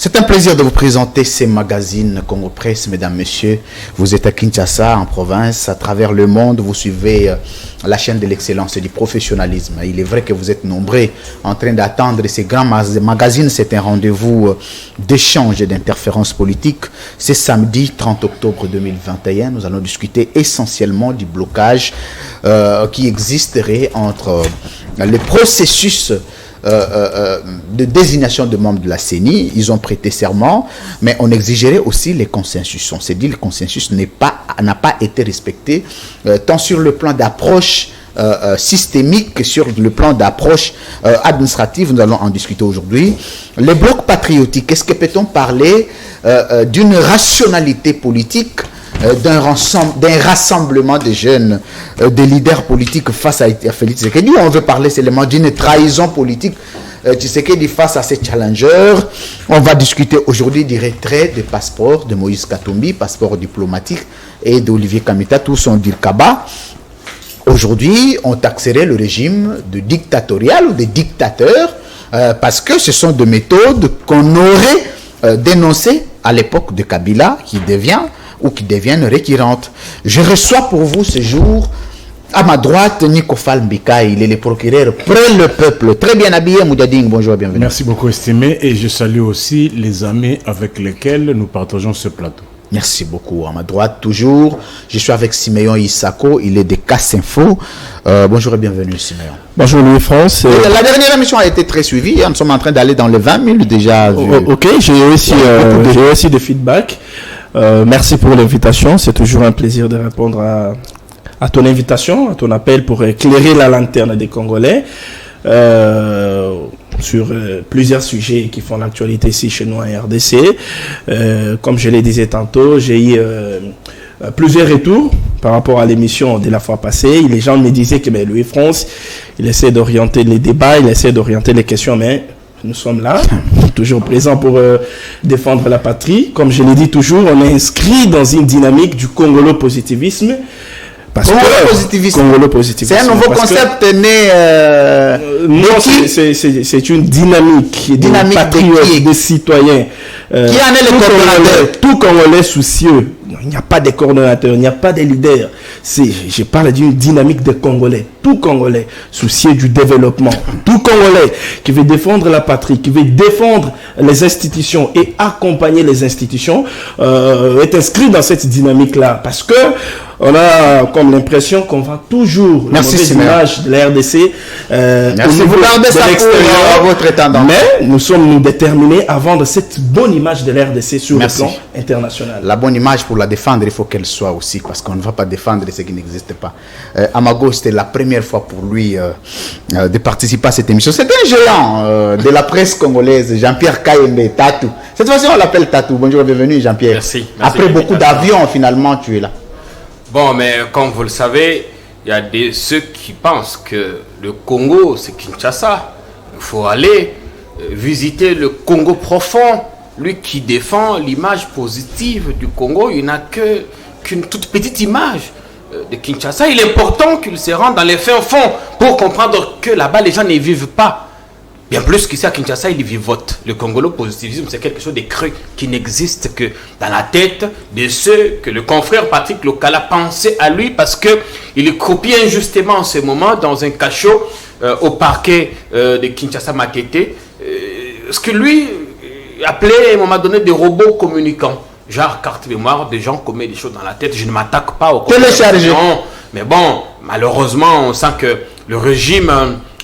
C'est un plaisir de vous présenter ces magazines Congo Presse, mesdames, messieurs. Vous êtes à Kinshasa, en province, à travers le monde. Vous suivez la chaîne de l'excellence et du professionnalisme. Il est vrai que vous êtes nombreux en train d'attendre ces grands magazines. C'est un rendez-vous d'échange et d'interférences politiques. C'est samedi 30 octobre 2021. Nous allons discuter essentiellement du blocage qui existerait entre le processus de désignation de membres de la CENI. Ils ont prêté serment, mais on exigerait aussi les consensus. On s'est dit que le consensus n'a pas été respecté, tant sur le plan d'approche systémique que sur le plan d'approche administrative. Nous allons en discuter aujourd'hui. Les blocs patriotiques, est-ce que peut-on parler d'une rationalité politique, d'un rassemblement de jeunes, des leaders politiques face à Félix Tshisekedi? On veut parler seulement d'une trahison politique Tshisekedi face à ces challengers. On va discuter aujourd'hui du retrait des passeports de Moïse Katumbi, passeport diplomatique, et d'Olivier Kamita, tout son dirkaba. Aujourd'hui, on taxerait le régime de dictatorial ou de dictateur parce que ce sont des méthodes qu'on aurait dénoncées à l'époque de Kabila qui deviennent récurrentes. Je reçois pour vous ce jour, à ma droite, Nico Mbika. Il est le procureur près le peuple. Très bien habillé, Moudading. Bonjour, bienvenue. Merci beaucoup, estimé. Et je salue aussi les amis avec lesquels nous partageons ce plateau. Merci beaucoup. À ma droite, toujours, je suis avec Siméon Isako. Il est de Casse Info. Bonjour et bienvenue, Siméon. Bonjour, Louis-France. La dernière émission a été très suivie. Nous sommes en train d'aller dans les 20 000 déjà. Ok, j'ai aussi des feedbacks. Merci pour l'invitation. C'est toujours un plaisir de répondre à ton invitation, à ton appel pour éclairer la lanterne des Congolais sur plusieurs sujets qui font l'actualité ici chez nous en RDC. Comme je le disais tantôt, j'ai eu plusieurs retours par rapport à l'émission de la fois passée. Les gens me disaient que Louis-France, il essaie d'orienter les débats, il essaie d'orienter les questions, mais nous sommes là, toujours présents pour défendre la patrie. Comme je l'ai dit toujours, on est inscrit dans une dynamique du congolo-positivisme. Congolo-positivisme. C'est un nouveau concept né. Non, c'est une dynamique des patriotes, des citoyens. Qui en est le coordonnateur? Tout Congolais soucieux. Il n'y a pas de coordonnateur, il n'y a pas de leader. Je parle d'une dynamique de Congolais. Tout Congolais soucieux du développement. Tout Congolais qui veut défendre la patrie, qui veut défendre les institutions et accompagner les institutions est inscrit dans cette dynamique-là. Parce que on a comme l'impression qu'on va toujours la mauvaise image de la RDC au niveau de l'extérieur. Votre tendance. Mais nous sommes déterminés à vendre cette bonne image de la RDC sur le plan international. La bonne image, pour la défendre, il faut qu'elle soit aussi, parce qu'on ne va pas défendre ce qui n'existe pas. Amago, c'était la première fois pour lui de participer à cette émission. C'est un géant de la presse congolaise, Jean-Pierre Kayembe, Tatou. Cette fois-ci, on l'appelle Tatou. Bonjour et bienvenue, Jean-Pierre. Merci. Après beaucoup d'avions, finalement, tu es là. Bon, mais comme vous le savez, il y a ceux qui pensent que le Congo, c'est Kinshasa. Il faut aller visiter le Congo profond. Lui qui défend l'image positive du Congo, il n'a qu'une toute petite image de Kinshasa. Il est important qu'il se rende dans les fins fonds pour comprendre que là-bas, les gens ne vivent pas. Bien plus qu'ici à Kinshasa, ils vivotent. Le congolo-positivisme, c'est quelque chose de cru qui n'existe que dans la tête de ceux que le confrère Patrick Lokala pensait à lui parce qu'il est croupit injustement en ce moment dans un cachot au parquet de Kinshasa-Makete. Ce que lui appelait à un moment donné des robots communicants. Genre carte mémoire, des gens commettent des choses dans la tête. Je ne m'attaque pas au téléchargé. Mais bon, malheureusement, on sent que le régime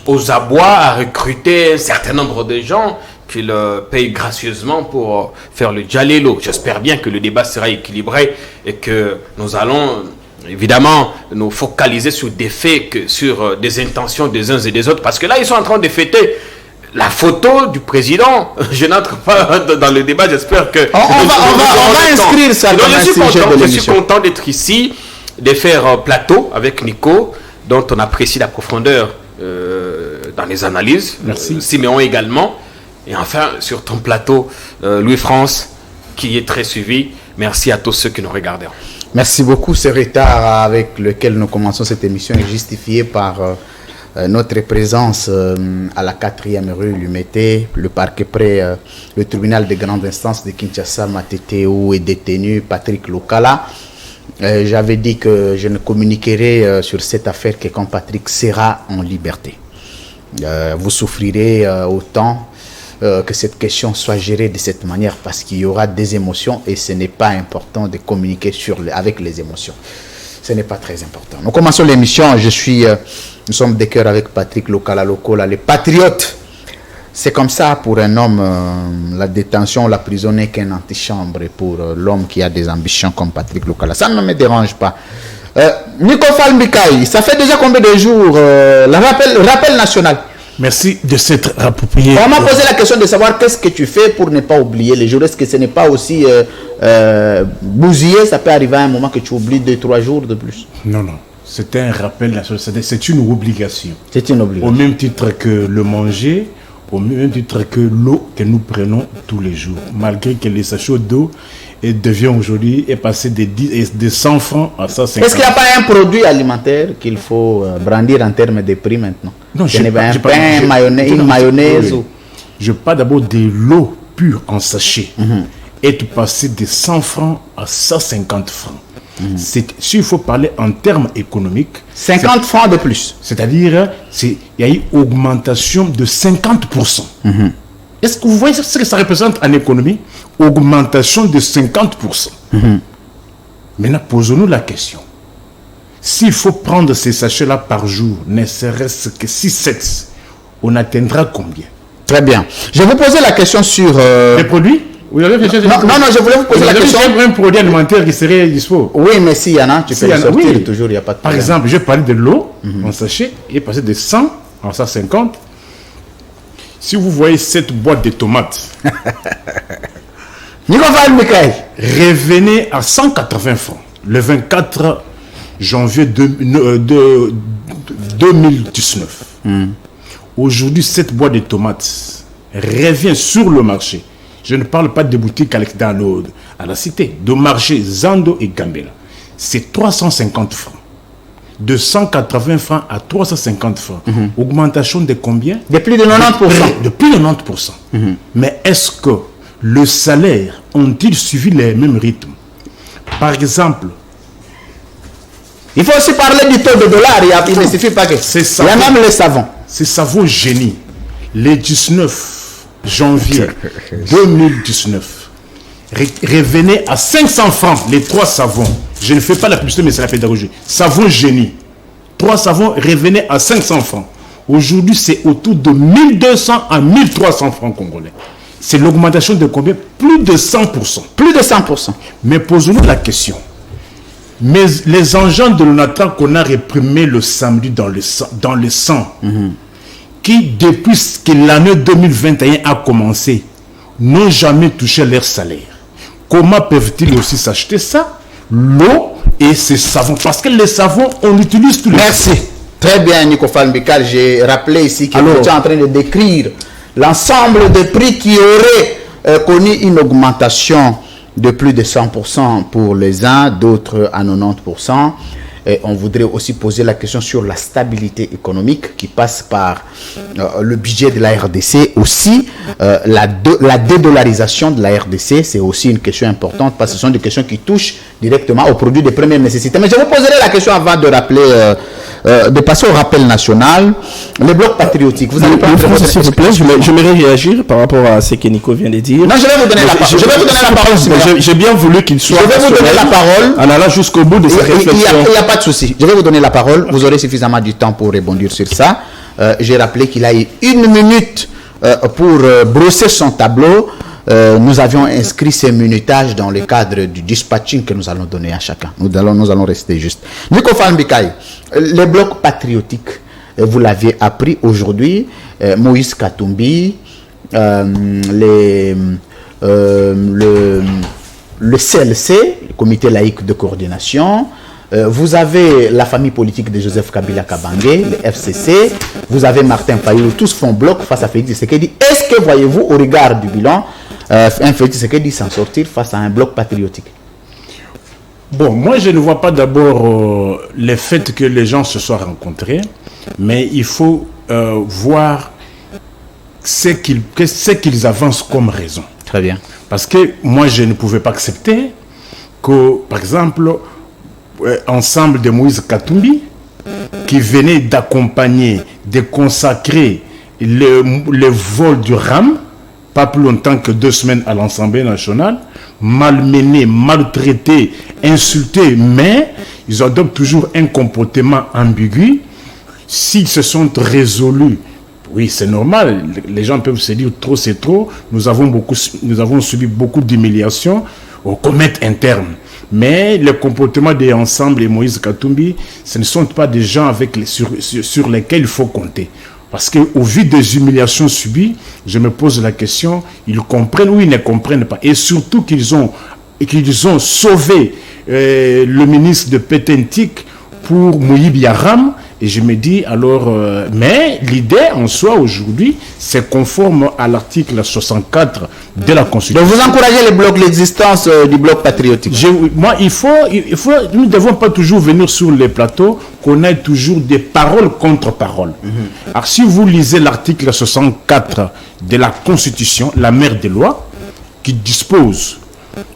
aux abois a recruté un certain nombre de gens qu'il paye gracieusement pour faire le djalelo. J'espère bien que le débat sera équilibré et que nous allons évidemment nous focaliser sur des faits que sur des intentions des uns et des autres. Parce que là, ils sont en train de fêter la photo du président. Je n'entre pas dans le débat, j'espère que... On va inscrire ça dans un sujet de l'émission. Je suis content d'être ici, de faire plateau avec Nico, dont on apprécie la profondeur dans les analyses. Merci. Siméon également. Et enfin, sur ton plateau, Louis-France, qui est très suivi. Merci à tous ceux qui nous regardent. Merci beaucoup. Ce retard avec lequel nous commençons cette émission est justifié par notre présence à la 4e rue Lumete, le parquet près le tribunal de grande instance de Kinshasa Matete, où est détenu Patrick Lokala. J'avais dit que je ne communiquerai sur cette affaire que quand Patrick sera en liberté. Vous souffrirez autant que cette question soit gérée de cette manière, parce qu'il y aura des émotions et ce n'est pas important de communiquer avec les émotions. Ce n'est pas très important. Nous commençons l'émission. Nous sommes de cœur avec Patrick Lokala Lokola, les patriotes. C'est comme ça pour un homme, la détention, la prison n'est qu'un antichambre pour l'homme qui a des ambitions comme Patrick Lokala. Ça ne me dérange pas. Nicofal Mikaï, ça fait déjà combien de jours le rappel national? Merci de s'être approprié. On m'a posé la question de savoir qu'est-ce que tu fais pour ne pas oublier les jours. Est-ce que ce n'est pas aussi bousillé? Ça peut arriver à un moment que tu oublies 2-3 jours de plus. Non, non. C'est un rappel national. C'est une obligation. C'est une obligation. Au même titre que le manger, au même titre que l'eau que nous prenons tous les jours. Malgré que les sachets d'eau est passé de 100 francs à 150. Est-ce qu'il n'y a pas un produit alimentaire qu'il faut brandir en termes de prix maintenant? Non, une mayonnaise. Oui. Je parle d'abord de l'eau pure en sachet. Est passé de 100 francs à 150 francs. S'il faut parler en termes économiques, 50 francs de plus. C'est-à-dire, il y a eu une augmentation de 50%. Est-ce que vous voyez ce que ça représente en économie? Augmentation de 50%. Maintenant, posons-nous la question. S'il faut prendre ces sachets-là par jour, ne serait-ce que 6-7, on atteindra combien? Très bien. Je vais vous poser la question sur... Les produits? Vous avez fait non, je voulais vous poser la question. Un produit alimentaire qui serait dispo. Oui, mais s'il y en a, tu peux le sortir toujours, il n'y a pas de problème. Par exemple, je parlais de l'eau en sachet, il est passé de 100 à 150. Si vous voyez cette boîte de tomates, revenez à 180 francs le 24 janvier 2019. Aujourd'hui, cette boîte de tomates revient sur le marché. Je ne parle pas des boutiques à la cité, de marché Zando et Gambela. C'est 350 francs. De 180 francs à 350 francs. Augmentation de combien? De plus de 90%. De plus de 90%. Mais est-ce que le salaire ont-ils suivi les mêmes rythmes? Par exemple, il faut aussi parler du taux de dollar. Il ne suffit pas que... Il y a même les savons. C'est savon génie. Les 19 janvier 2019, revenez à 500 francs les 3 savons. Je ne fais pas la publicité, mais c'est la pédagogie. Savon génie. 3 savons, revenez à 500 francs. Aujourd'hui, c'est autour de 1200 à 1300 francs congolais. C'est l'augmentation de combien? Plus de 100%. Plus de 100%. Mais posons-nous la question. Mais les engins de l'ONATRA qu'on a réprimés le samedi dans le sang, qui, depuis que l'année 2021 a commencé, n'ont jamais touché leur salaire. Comment peuvent-ils aussi s'acheter ça? L'eau et ces savons. Parce que les savons, on l'utilise tous les jours. Merci. Très bien, Nicofal Mbikal. J'ai rappelé ici que vous êtes en train de décrire l'ensemble des prix qui auraient connu une augmentation de plus de 100% pour les uns, d'autres à 90%. Et on voudrait aussi poser la question sur la stabilité économique qui passe par le budget de la RDC. Aussi, la dédollarisation de la RDC, c'est aussi une question importante parce que ce sont des questions qui touchent directement aux produits de première nécessité. Mais je vous poserai la question avant de rappeler, de passer au rappel national. Le bloc patriotique, vous allez prendre votre... S'il vous plaît, j'aimerais réagir par rapport à ce que Nico vient de dire. Non, je vais vous donner la parole. Je vais vous donner la parole. J'ai bien voulu qu'il soit... Je vais vous donner la parole. En allant jusqu'au bout de cette réflexion. Il n'y a pas de souci. Je vais vous donner la parole. Vous aurez suffisamment du temps pour rebondir sur ça. J'ai rappelé qu'il a eu 1 minute pour brosser son tableau. Nous avions inscrit ces minutages dans le cadre du dispatching que nous allons donner à chacun. Nous allons rester juste. Nicofal Mbikaï, les blocs patriotiques, vous l'avez appris aujourd'hui, Moïse Katumbi, le CLC, le comité laïque de coordination, vous avez la famille politique de Joseph Kabila Kabangé, le FCC, vous avez Martin Fayulu, tous font bloc face à Félix Tshisekedi. Est-ce que voyez-vous au regard du bilan un Félix Tshisekedi s'en sortir face à un bloc patriotique? Bon, moi je ne vois pas d'abord le fait que les gens se soient rencontrés. mais il faut voir ce qu'ils avancent comme raison. Très bien. Parce que moi, je ne pouvais pas accepter que, par exemple, ensemble de Moïse Katumbi, qui venait d'accompagner, de consacrer le vol du RAM, pas plus longtemps que 2 semaines à l'Assemblée nationale, malmenés, maltraités, insultés, mais ils adoptent toujours un comportement ambigu. S'ils se sont résolus, oui, c'est normal, les gens peuvent se dire trop c'est trop, nous avons subi beaucoup d'humiliations au comète interne. Mais le comportement des Ensemble et Moïse Katumbi, ce ne sont pas des gens sur lesquels il faut compter. Parce qu'au vu des humiliations subies, je me pose la question, ils comprennent ou ils ne comprennent pas. Et surtout qu'ils ont sauvé le ministre de Pétentique pour Moïb Yaram. Et je me dis alors, mais l'idée en soi aujourd'hui, c'est conforme à l'article 64 de la Constitution. Donc vous encouragez l'existence du bloc patriotique. Nous ne devons pas toujours venir sur les plateaux, qu'on ait toujours des paroles contre paroles. Alors si vous lisez l'article 64 de la Constitution, la mère des lois, qui dispose,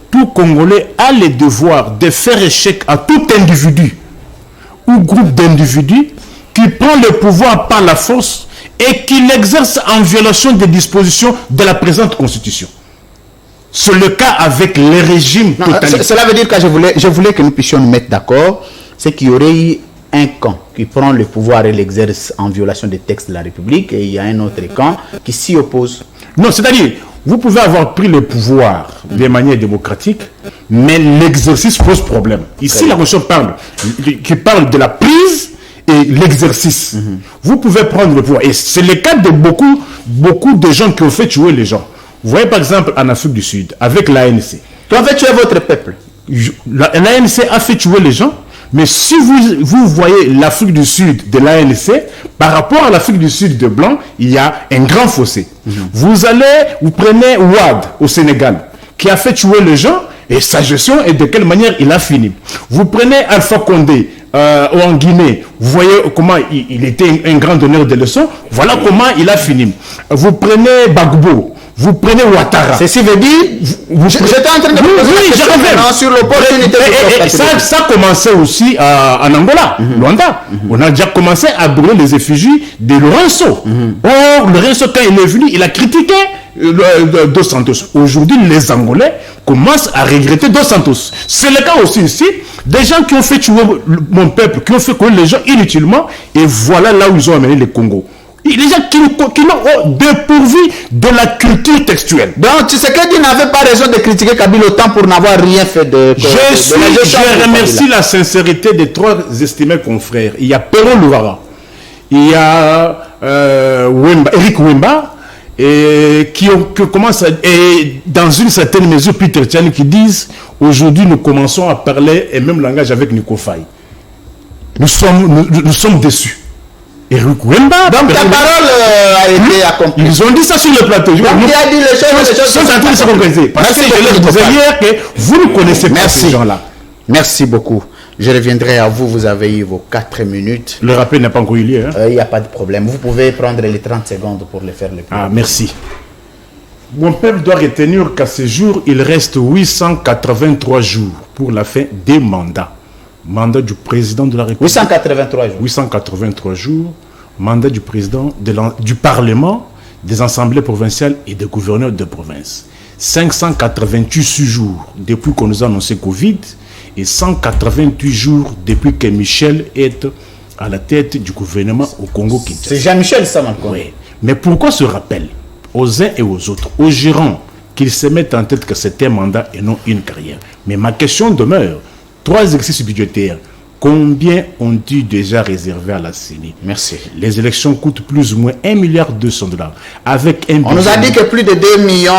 tout Congolais a le devoir de faire échec à tout individu ou groupe d'individus qui prend le pouvoir par la force et qui l'exerce en violation des dispositions de la présente Constitution. C'est le cas avec les régimes totalitaires. Cela veut dire que je voulais que nous puissions nous mettre d'accord, c'est qu'il y aurait eu un camp qui prend le pouvoir et l'exerce en violation des textes de la République, et il y a un autre camp qui s'y oppose. Non, c'est-à-dire, vous pouvez avoir pris le pouvoir de manière démocratique, mais l'exercice pose problème. Ici, la Constitution parle de la prise et l'exercice. Vous pouvez prendre le pouvoir. Et c'est le cas de beaucoup de gens qui ont fait tuer les gens. Vous voyez par exemple en Afrique du Sud, avec l'ANC. Tu as fait tuer votre peuple. L'ANC a fait tuer les gens, mais si vous voyez l'Afrique du Sud de l'ANC, par rapport à l'Afrique du Sud de Blanc, il y a un grand fossé. Vous prenez Ouad au Sénégal, qui a fait tuer les gens, et sa gestion et de quelle manière il a fini. Vous prenez Alpha Condé en Guinée, vous voyez comment il était un grand donneur de leçons, voilà comment il a fini. Vous prenez Gbagbo, vous prenez Ouattara. Ceci veut dire, j'étais en train de poser la question sur l'opportunité de ça a commencé aussi en Angola, Luanda. On a déjà commencé à brûler les effigies de Lourenço. Or, Lourenço, quand il est venu, il a critiqué Dos Santos. Aujourd'hui, les Angolais commencent à regretter Dos Santos. C'est le cas aussi ici, des gens qui ont fait tuer mon peuple, qui ont fait courir les gens inutilement, et voilà là où ils ont amené le Congo. Les gens qui l'ont dépourvu de la culture textuelle. Donc, tu sais que tu n'avais pas raison de critiquer Kabila autant pour n'avoir rien fait de... Je remercie la sincérité des 3 estimés confrères. Il y a Perron Louvara, il y a Eric Wemba, qui commencent et dans une certaine mesure Peter Tchani, qui disent aujourd'hui nous commençons à parler un même langage avec Nico Faye. Nous sommes déçus. Eric Wemba, donc ta parole a été accomplie. Ils ont dit ça sur le plateau. Donc il a dit les choses sont en train de se concrétiser. Parce que je leur disais hier que vous ne connaissez pas ces gens-là. Merci beaucoup. Je reviendrai à vous. Vous avez eu vos 4 minutes. Le rappel n'a pas encore eu lieu. Il n'y a pas de problème. Vous pouvez prendre les 30 secondes pour le faire le plus. Ah, merci. Mon peuple doit retenir qu'à ce jour, il reste 883 jours pour la fin des mandats. Mandat du président de la République. 883 jours. 883 jours. Mandat du président du Parlement, des assemblées provinciales et des gouverneurs de province. 588 jours depuis qu'on nous a annoncé Covid et 188 jours depuis que Michel est à la tête du gouvernement au Congo-Kinshasa. C'est Jean-Michel ça maintenant. Oui. Mais pourquoi ce rappel aux uns et aux autres, aux gérants, qu'ils se mettent en tête que c'est un mandat et non une carrière? Mais ma question demeure. 3 exercices budgétaires. Combien ont-ils déjà réservé à la CENI? Merci. Les élections coûtent plus ou moins $1,2 milliard. Avec on nous a dit que plus de 2 millions,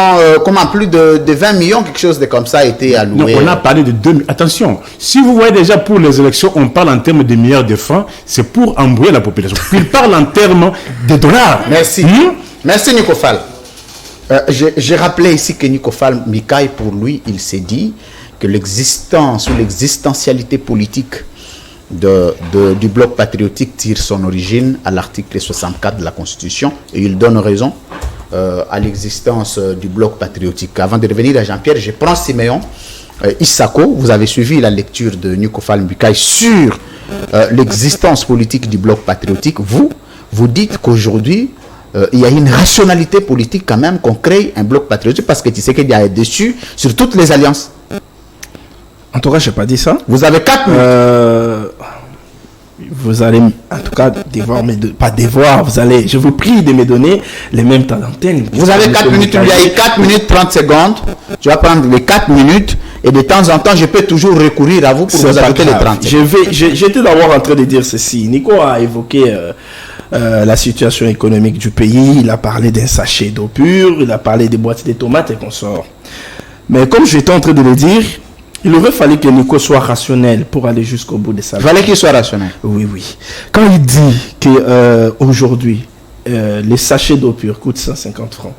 plus de 20 millions, quelque chose de comme ça a été alloué. Non, on a parlé de 2 millions. Attention, si vous voyez déjà pour les élections, on parle en termes de milliards de francs, c'est pour embrouiller la population. Puis il parle en termes de dollars. Merci. Merci Nico Fall. J'ai rappelé ici que Nico Fall, Mikaï, pour lui, il s'est dit que l'existence ou l'existentialité politique du bloc patriotique tire son origine à l'article 64 de la Constitution et il donne raison à l'existence du bloc patriotique. Avant de revenir à Jean-Pierre, je prends Siméon Issako. Vous avez suivi la lecture de Nikofal Mbukai sur l'existence politique du bloc patriotique. Vous dites qu'aujourd'hui, il y a une rationalité politique quand même qu'on crée un bloc patriotique parce que tu sais qu'il y a dessus sur toutes les alliances. En tout cas, je n'ai pas dit ça. Vous avez 4 minutes. Vous allez, en tout cas, je vous prie de me donner les mêmes temps d'antenne. Vous avez 4 minutes, il y a eu 4 minutes 30 secondes. Tu vas prendre les 4 minutes et de temps en temps, je peux toujours recourir à vous pour vous ajouter les 30 secondes. J'étais d'abord en train de dire ceci. Nico a évoqué la situation économique du pays. Il a parlé d'un sachet d'eau pure, il a parlé des boîtes de tomates et consorts. Mais comme j'étais en train de le dire, il aurait fallu que Nico soit rationnel pour aller jusqu'au bout de ça. Il fallait qu'il soit rationnel. Oui. Quand il dit que aujourd'hui, les sachets d'eau pure coûtent 150 francs,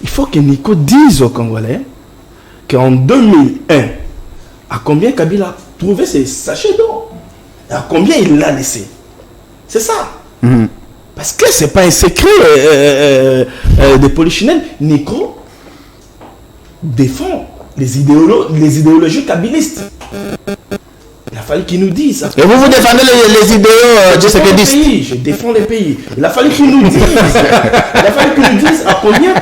il faut que Nico dise aux Congolais qu'en 2001, à combien Kabila a trouvé ces sachets d'eau? Et à combien il l'a laissé? C'est ça. Parce que ce n'est pas un secret de Polichinelle. Nico défend les idéologies kabylistes. Il a fallu qu'il nous dise. Et vous défendez les idéaux de ce que disent. Je défends les pays. Il a fallu qu'il nous dise. À combien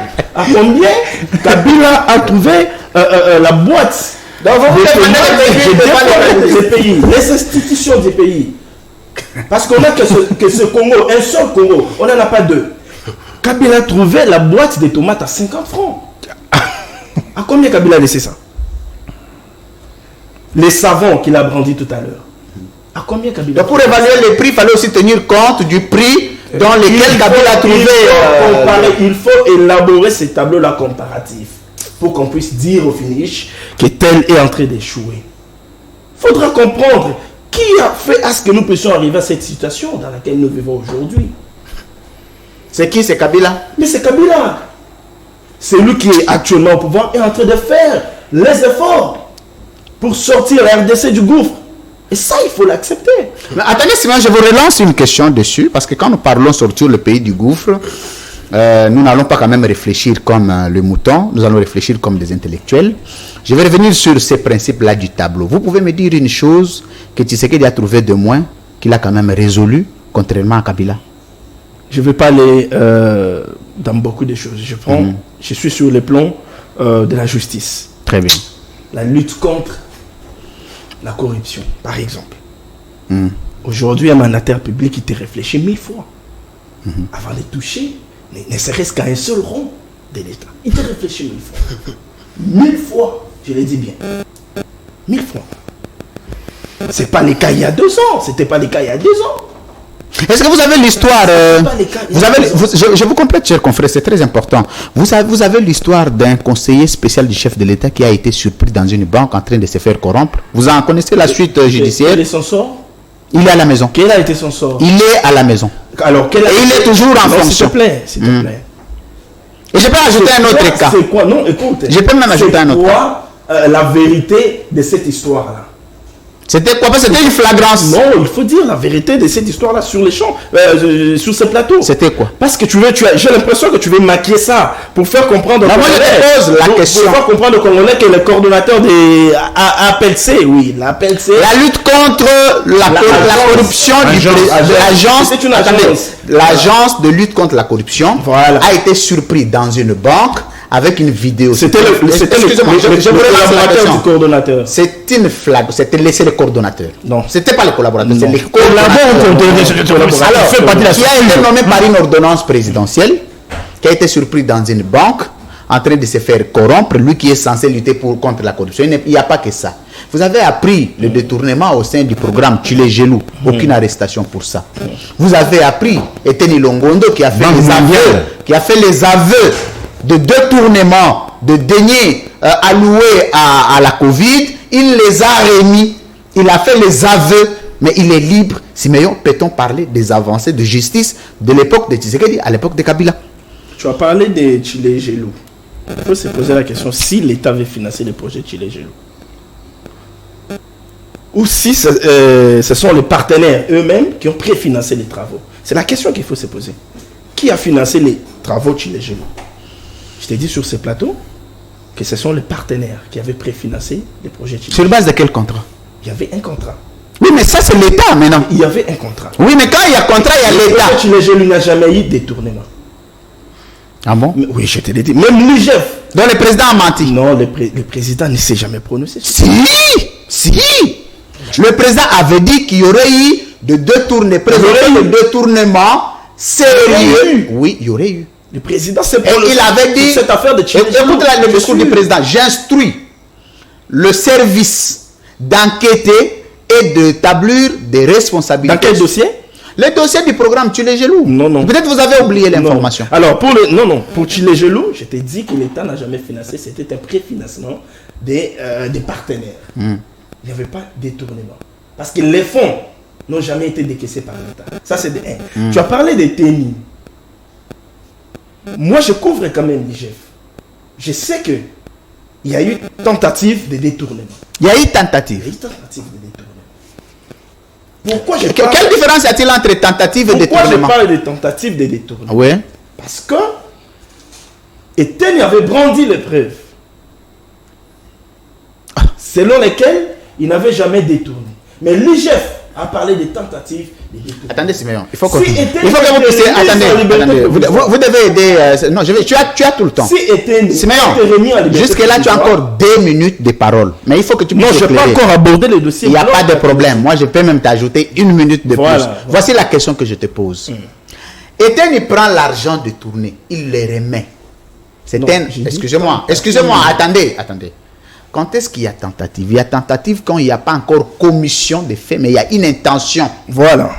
Kabila a trouvé la boîte. Des pays, les institutions des pays. Parce qu'on a que ce Congo, un seul Congo. On n'en a pas deux. Kabila a trouvé la boîte des tomates à 50 francs. À combien Kabila a laissé ça? Les savons qu'il a brandis tout à l'heure. À combien Kabila? Donc pour évaluer les prix, il fallait aussi tenir compte du prix dans lequel Kabila a trouvé. Il faut élaborer ces tableaux-là comparatifs pour qu'on puisse dire au finish que tel est en train d'échouer. Il faudra comprendre qui a fait à ce que nous puissions arriver à cette situation dans laquelle nous vivons aujourd'hui. C'est qui? C'est Kabila. Mais c'est Kabila. C'est lui qui est actuellement au pouvoir et en train de faire les efforts pour sortir la RDC du gouffre. Et ça, il faut l'accepter. Mais attendez, Simon, je vous relance une question dessus, parce que quand nous parlons sortir le pays du gouffre, nous n'allons pas quand même réfléchir comme le mouton, nous allons réfléchir comme des intellectuels. Je vais revenir sur ces principes-là du tableau. Vous pouvez me dire une chose que Tshisekedi a trouvé de moins, qu'il a quand même résolu, contrairement à Kabila? Je vais pas aller dans beaucoup de choses. Je suis sur le plan de la justice. Très bien. La lutte contre la corruption, par exemple. Aujourd'hui, un mandataire public, il te réfléchit 1000 fois avant de toucher, ne serait-ce qu'à un seul rond de l'État. Il te réfléchit 1000 fois. 1000 fois, je le dis bien. 1000 fois. Ce n'est pas le cas il y a 2 ans. C'était pas le cas il y a 2 ans. Est-ce que vous avez l'histoire je vous complète, cher confrère, c'est très important. Vous avez l'histoire d'un conseiller spécial du chef de l'État qui a été surpris dans une banque en train de se faire corrompre. Vous en connaissez la suite judiciaire? Quel est son sort? Il est à la maison. Quel a été son sort? Il est à la maison. Alors, et il est toujours en fonction. S'il te plaît, s'il te plaît. Et je peux ajouter un autre cas. C'est quoi? Non, écoute. Je peux même ajouter un autre cas. C'est quoi la vérité de cette histoire-là? C'était quoi? C'était une flagrance. Non, il faut dire la vérité de cette histoire-là sur les champs, sur ce plateau. C'était quoi? Parce que j'ai l'impression que tu veux maquiller ça pour faire comprendre. Moi, je te pose la question. Pour faire comprendre au Congolais que le coordonnateur des APLC, oui, l'APLC. La lutte contre la corruption de l'agence. C'est une agence. L'agence de lutte contre la corruption a été surpris dans une banque avec une vidéo. C'était le collaborateur du coordonnateur. C'est une flag. C'était le coordonnateur. Non. C'était pas le collaborateur. C'est le collaborateur. Alors, qui a été nommé par une ordonnance présidentielle, qui a été surpris dans une banque, en train de se faire corrompre, lui qui est censé lutter contre la corruption. Il n'y a pas que ça. Vous avez appris le détournement au sein du programme Chile Gelou. Aucune arrestation pour ça. Vous avez appris Eteni Longondo qui a fait les aveux de détournement de deniers alloués à la Covid. Il les a remis. Il a fait les aveux, mais il est libre. Siméon, peut-on parler des avancées de justice de l'époque de Tshisekedi à l'époque de Kabila? Tu as parlé de Chile Gelou. Il faut se poser la question si l'État avait financé le projet Chile Gelou. ou si ce sont les partenaires eux-mêmes qui ont préfinancé les travaux. C'est la question qu'il faut se poser. Qui a financé les travaux de Chilejelo? Je t'ai dit sur ce plateau que ce sont les partenaires qui avaient préfinancé les projets de Chilejelo. Sur base de quel contrat? Il y avait un contrat. Oui, mais ça, c'est l'État maintenant. Il y avait un contrat. Oui, mais quand il y a contrat, il y a l'État. Chilejelo n'a jamais eu de détournement. Ah bon? Mais, oui, je te l'ai dit. Même l'IGF. Donc le président a menti. Non, le président ne s'est jamais prononcé. Si. Le président avait dit qu'il y aurait eu de détournements sérieux. Oui, il y aurait eu. Le président s'est prononcé. Et il avait dit, cette affaire de Chilejelo. Écoute le discours du président. J'instruis le service d'enquêter et d'établir des responsabilités. Dans quel dossier? Le dossier du programme Chilejelo. Non. Peut-être vous avez oublié l'information. Alors, pour Chilejelo, je t'ai dit que l'État n'a jamais financé. C'était un préfinancement des partenaires. Il n'y avait pas de détournement. Parce que les fonds n'ont jamais été décaissés par l'État. Ça, c'est de 1. Tu as parlé des TNI. Moi, je couvre quand même l'IGF. Je sais qu'il y a eu tentative de détournement. Il y a eu tentative de détournement. Pourquoi Quelle différence y a-t-il entre tentative et détournement? Pourquoi je parle de tentative de détournement? Oui. Parce que Etienne avait brandi les preuves selon lesquelles il n'avait jamais détourné. Mais l'IGF a parlé de tentatives de détournement. Attendez, Siméon, il faut que vous puissiez... Attendez. Vous devez aider... non, tu as tout le temps. Si Etienne Siméon, jusque-là, tu as encore 2 minutes de parole. Mais il faut que tu puisses éclairer. Non, je n'ai pas encore abordé le dossier. Il n'y a pas de problème. Moi, je peux même t'ajouter 1 minute de plus. Voici la question que je te pose. Etienne, il prend l'argent de tourner. Il le remet. Excusez-moi, attendez. Quand est-ce qu'il y a tentative? Il y a tentative quand il n'y a pas encore commission des faits, mais il y a une intention. Voilà.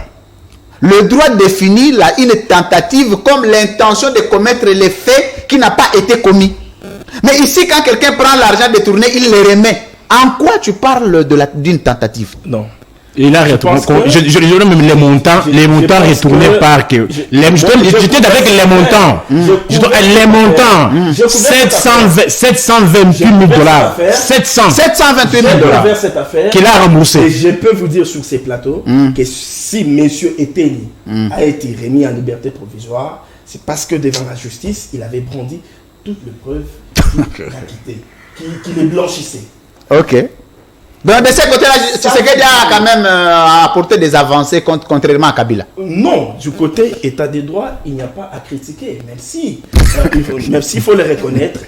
Le droit définit une tentative comme l'intention de commettre les faits qui n'a pas été commis. Mais ici, quand quelqu'un prend l'argent détourné, il le remet. En quoi tu parles d'une tentative? Non. Il a retourné. Je même les montants retournés par que. J'étais avec les montants. Les montants. 728 000 dollars. 728 000 dollars. Qu'il a remboursé. Et je peux vous dire sur ces plateaux que si M. Etienne a été remis en liberté provisoire, c'est parce que devant la justice, il avait brandi toutes les preuves qu'il a quittées, qui les blanchissait. Ok. Donc de ce côté-là, Tshisekedi a quand même apporté des avancées contrairement à Kabila. Non, du côté état des droits, il n'y a pas à critiquer, même si il faut le reconnaître.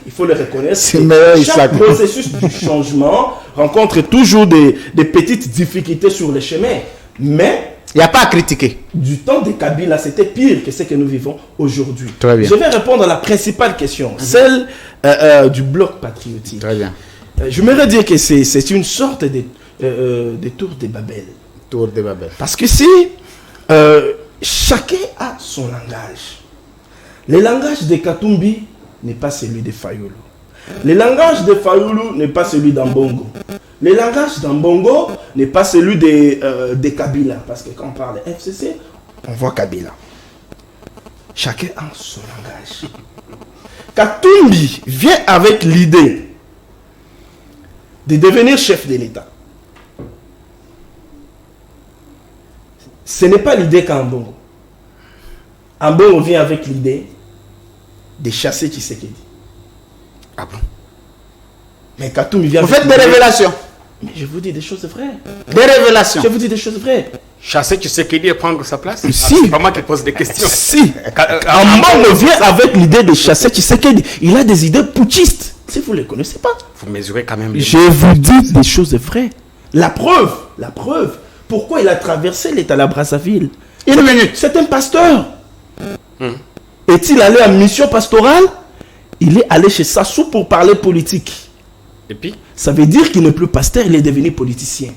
Chaque processus du changement rencontre toujours des petites difficultés sur le chemin, mais il n'y a pas à critiquer. Du temps de Kabila, c'était pire que ce que nous vivons aujourd'hui. Très bien. Je vais répondre à la principale question, celle du bloc patriotique. Très bien. Je me dire que c'est une sorte de tour de Babel. Tour de Babel. Parce que si chacun a son langage. Le langage de Katumbi n'est pas celui de Fayulu. Le langage de Fayulu n'est pas celui d'Ambongo. Le langage d'Ambongo n'est pas celui de Kabila. Parce que quand on parle FCC, on voit Kabila. Chacun a son langage. Katumbi vient avec l'idée de devenir chef de l'État. Ce n'est pas l'idée qu'Ambongo. Ambongo vient avec l'idée de chasser Tshisekedi. Ah bon? Mais Katumbi vient... Vous faites des révélations. Mais je vous dis des choses vraies. Des révélations. Je vous dis des choses vraies. Chasser Tshisekedi et prendre sa place? Si. C'est pas moi qui pose des questions. Si. Ambongo vient avec l'idée de chasser Tshisekedi. Il a des idées putschistes. Si vous ne les connaissez pas. Vous mesurez quand même. Je vous dis des choses vraies. La preuve. Pourquoi il a traversé l'État à Brazzaville? 1 minute. C'est un pasteur. Est-il allé en mission pastorale? Il est allé chez Sassou pour parler politique. Et puis? Ça veut dire qu'il n'est plus pasteur, il est devenu politicien.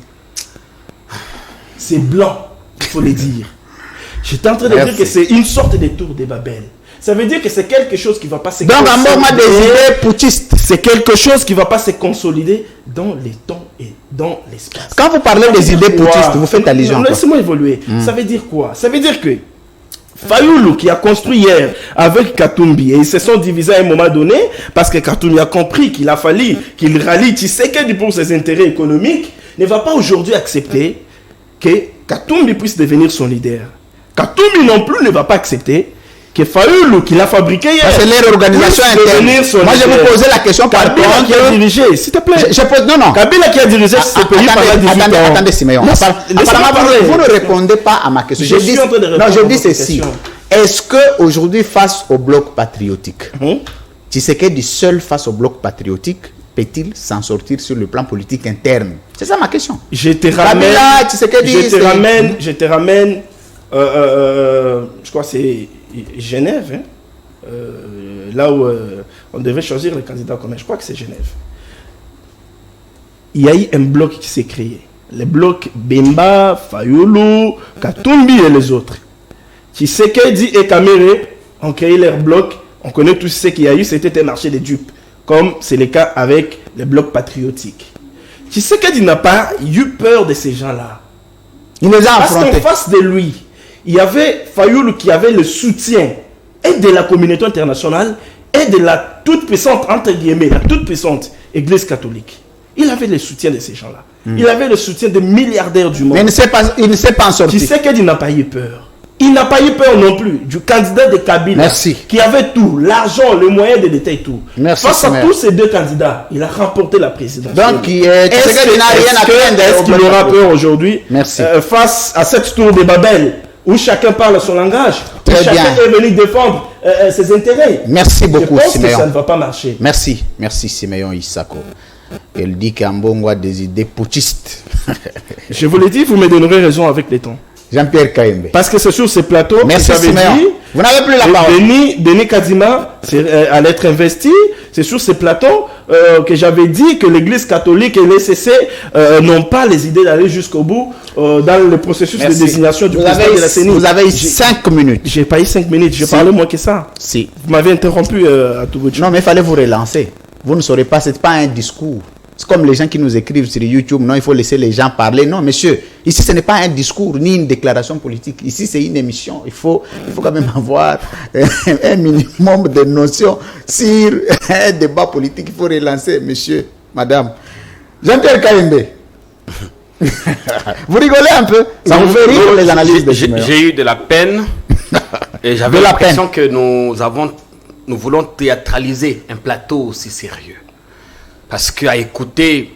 C'est blanc, il faut le dire. J'étais en train de dire que c'est une sorte de tour de Babel. Ça veut dire que c'est quelque chose qui ne va pas se consolider. Donc, un moment des idées putschistes. C'est quelque chose qui ne va pas se consolider dans les temps et dans l'espace. Quand vous parlez des idées putschistes, vous faites allusion. Laissez-moi évoluer. Ça veut dire quoi? Ça veut dire que Fayulu, qui a construit hier avec Katumbi, et ils se sont divisés à un moment donné, parce que Katumbi a compris qu'il a fallu qu'il rallie Tshisekedi pour ses intérêts économiques, ne va pas aujourd'hui accepter que Katumbi puisse devenir son leader. Katumbi non plus ne va pas accepter que Fayoulou, qu'il a fabriqué hier, c'est leur organisation interne. Moi, je vous posais la question par Kabila contre. qui a dirigé, s'il te plaît. Non. Kabila qui a dirigé ce pays pendant 18 ans. Attendez, Siméon. Apparemment, vous ne répondez pas à ma question. Je suis en train de répondre je à dis votre ceci. question. Est-ce qu'aujourd'hui, face au bloc patriotique, Tshisekedi seul face au bloc patriotique, peut-il s'en sortir sur le plan politique interne? C'est ça ma question. Je te ramène, je crois que c'est Genève, là où on devait choisir les candidats communs. Je crois que c'est Genève. Il y a eu un bloc qui s'est créé. Les blocs Bemba, Fayoulou, Katumbi et les autres. Tshisekedi et Kamere ont créé leur bloc. On connaît tous ce qu'il y a eu, c'était un marché des dupes, comme c'est le cas avec les blocs patriotiques. Tshisekedi n'a pas eu peur de ces gens-là. Il les a affrontés. Parce qu'en face de lui, il y avait Fayoulou qui avait le soutien et de la communauté internationale et de la toute-puissante, entre guillemets, la toute-puissante Église catholique. Il avait le soutien de ces gens-là. Il avait le soutien des milliardaires du monde. Mais il ne s'est pas en sorti. Tshisekedi n'a pas eu peur. Il n'a pas eu peur non plus du candidat de Kabila. Merci. Qui avait tout, l'argent, les moyens de l'État et tout. Merci, face à Siméon. tous ces deux candidats, il a remporté la présidence. Donc, Tshisekedi n'a rien à craindre. Est-ce qu'il aura peur aujourd'hui Merci. Face à cette tour de Babel où chacun parle son langage, où Très chacun bien. est venu défendre ses intérêts? Merci beaucoup, Je pense Siméon. que ça ne va pas marcher. Merci Siméon Isako. Elle dit qu'Ambongo a des idées putschistes. Je vous l'ai dit, vous me donnerez raison avec les temps. Jean-Pierre Kaembe. Parce que c'est sur ces plateaux Merci que j'avais Siméon. dit. Vous n'avez plus la parole. Denis Kadima allait être investi. C'est sur ces plateaux que j'avais dit que l'Église catholique et l'ECC n'ont pas les idées d'aller jusqu'au bout dans le processus Merci. de désignation du président de la CENI. Vous avez 5 minutes. J'ai pas eu 5 minutes, j'ai parlé moins que ça. Si. Vous m'avez interrompu à tout bout de champ. Non, mais il fallait vous relancer. Vous ne saurez pas, ce n'est pas un discours. C'est comme les gens qui nous écrivent sur YouTube. Non, il faut laisser les gens parler. Non, monsieur, ici, ce n'est pas un discours ni une déclaration politique. Ici, c'est une émission. Il faut quand même avoir un minimum de notions sur un débat politique. Il faut relancer, monsieur, madame. Jean-Pierre Kaembe. Vous rigolez un peu? Ça vous fait rire les analyses de Siméon? J'ai eu de la peine et j'avais De la l'impression que nous voulons théâtraliser un plateau aussi sérieux. Parce qu'à écouter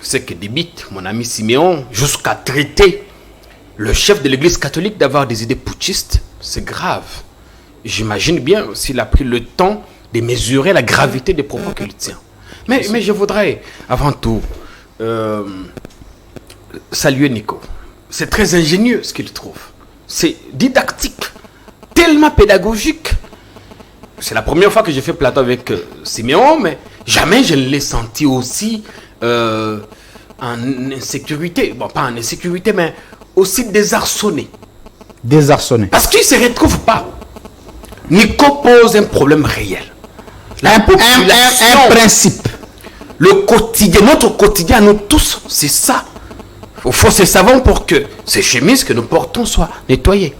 ce que débite mon ami Siméon, jusqu'à traiter le chef de l'église catholique d'avoir des idées putschistes, c'est grave. J'imagine bien s'il a pris le temps de mesurer la gravité des propos qu'il tient. Mais je voudrais, avant tout, saluer Nico. C'est très ingénieux ce qu'il trouve. C'est didactique, tellement pédagogique. C'est la première fois que j'ai fait plateau avec Siméon, mais jamais je ne l'ai senti aussi en insécurité. Bon, pas en insécurité, mais aussi désarçonné. Désarçonné. Parce qu'il ne se retrouve pas. Nico pose un problème réel. Un principe. Le quotidien, notre quotidien, nous tous, c'est ça. Il faut ces savons pour que ces chemises que nous portons soient nettoyées.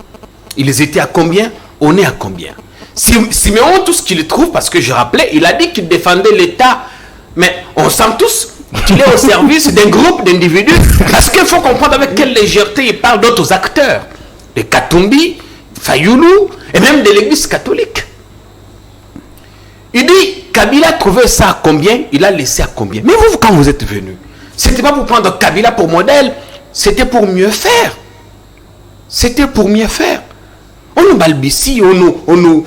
Ils étaient à combien? On est à combien? Siméon, tout ce qu'il trouve, parce que je rappelais, il a dit qu'il défendait l'État, mais on sent tous qu'il est au service d'un groupe d'individus, parce qu'il faut comprendre avec quelle légèreté il parle d'autres acteurs, de Katumbi, Fayoulou, et même de l'église catholique. Il dit, Kabila trouvait ça à combien? Il a laissé à combien? Mais vous, quand vous êtes venu, c'était pas pour prendre Kabila pour modèle, c'était pour mieux faire. C'était pour mieux faire. On nous balbutie, on nous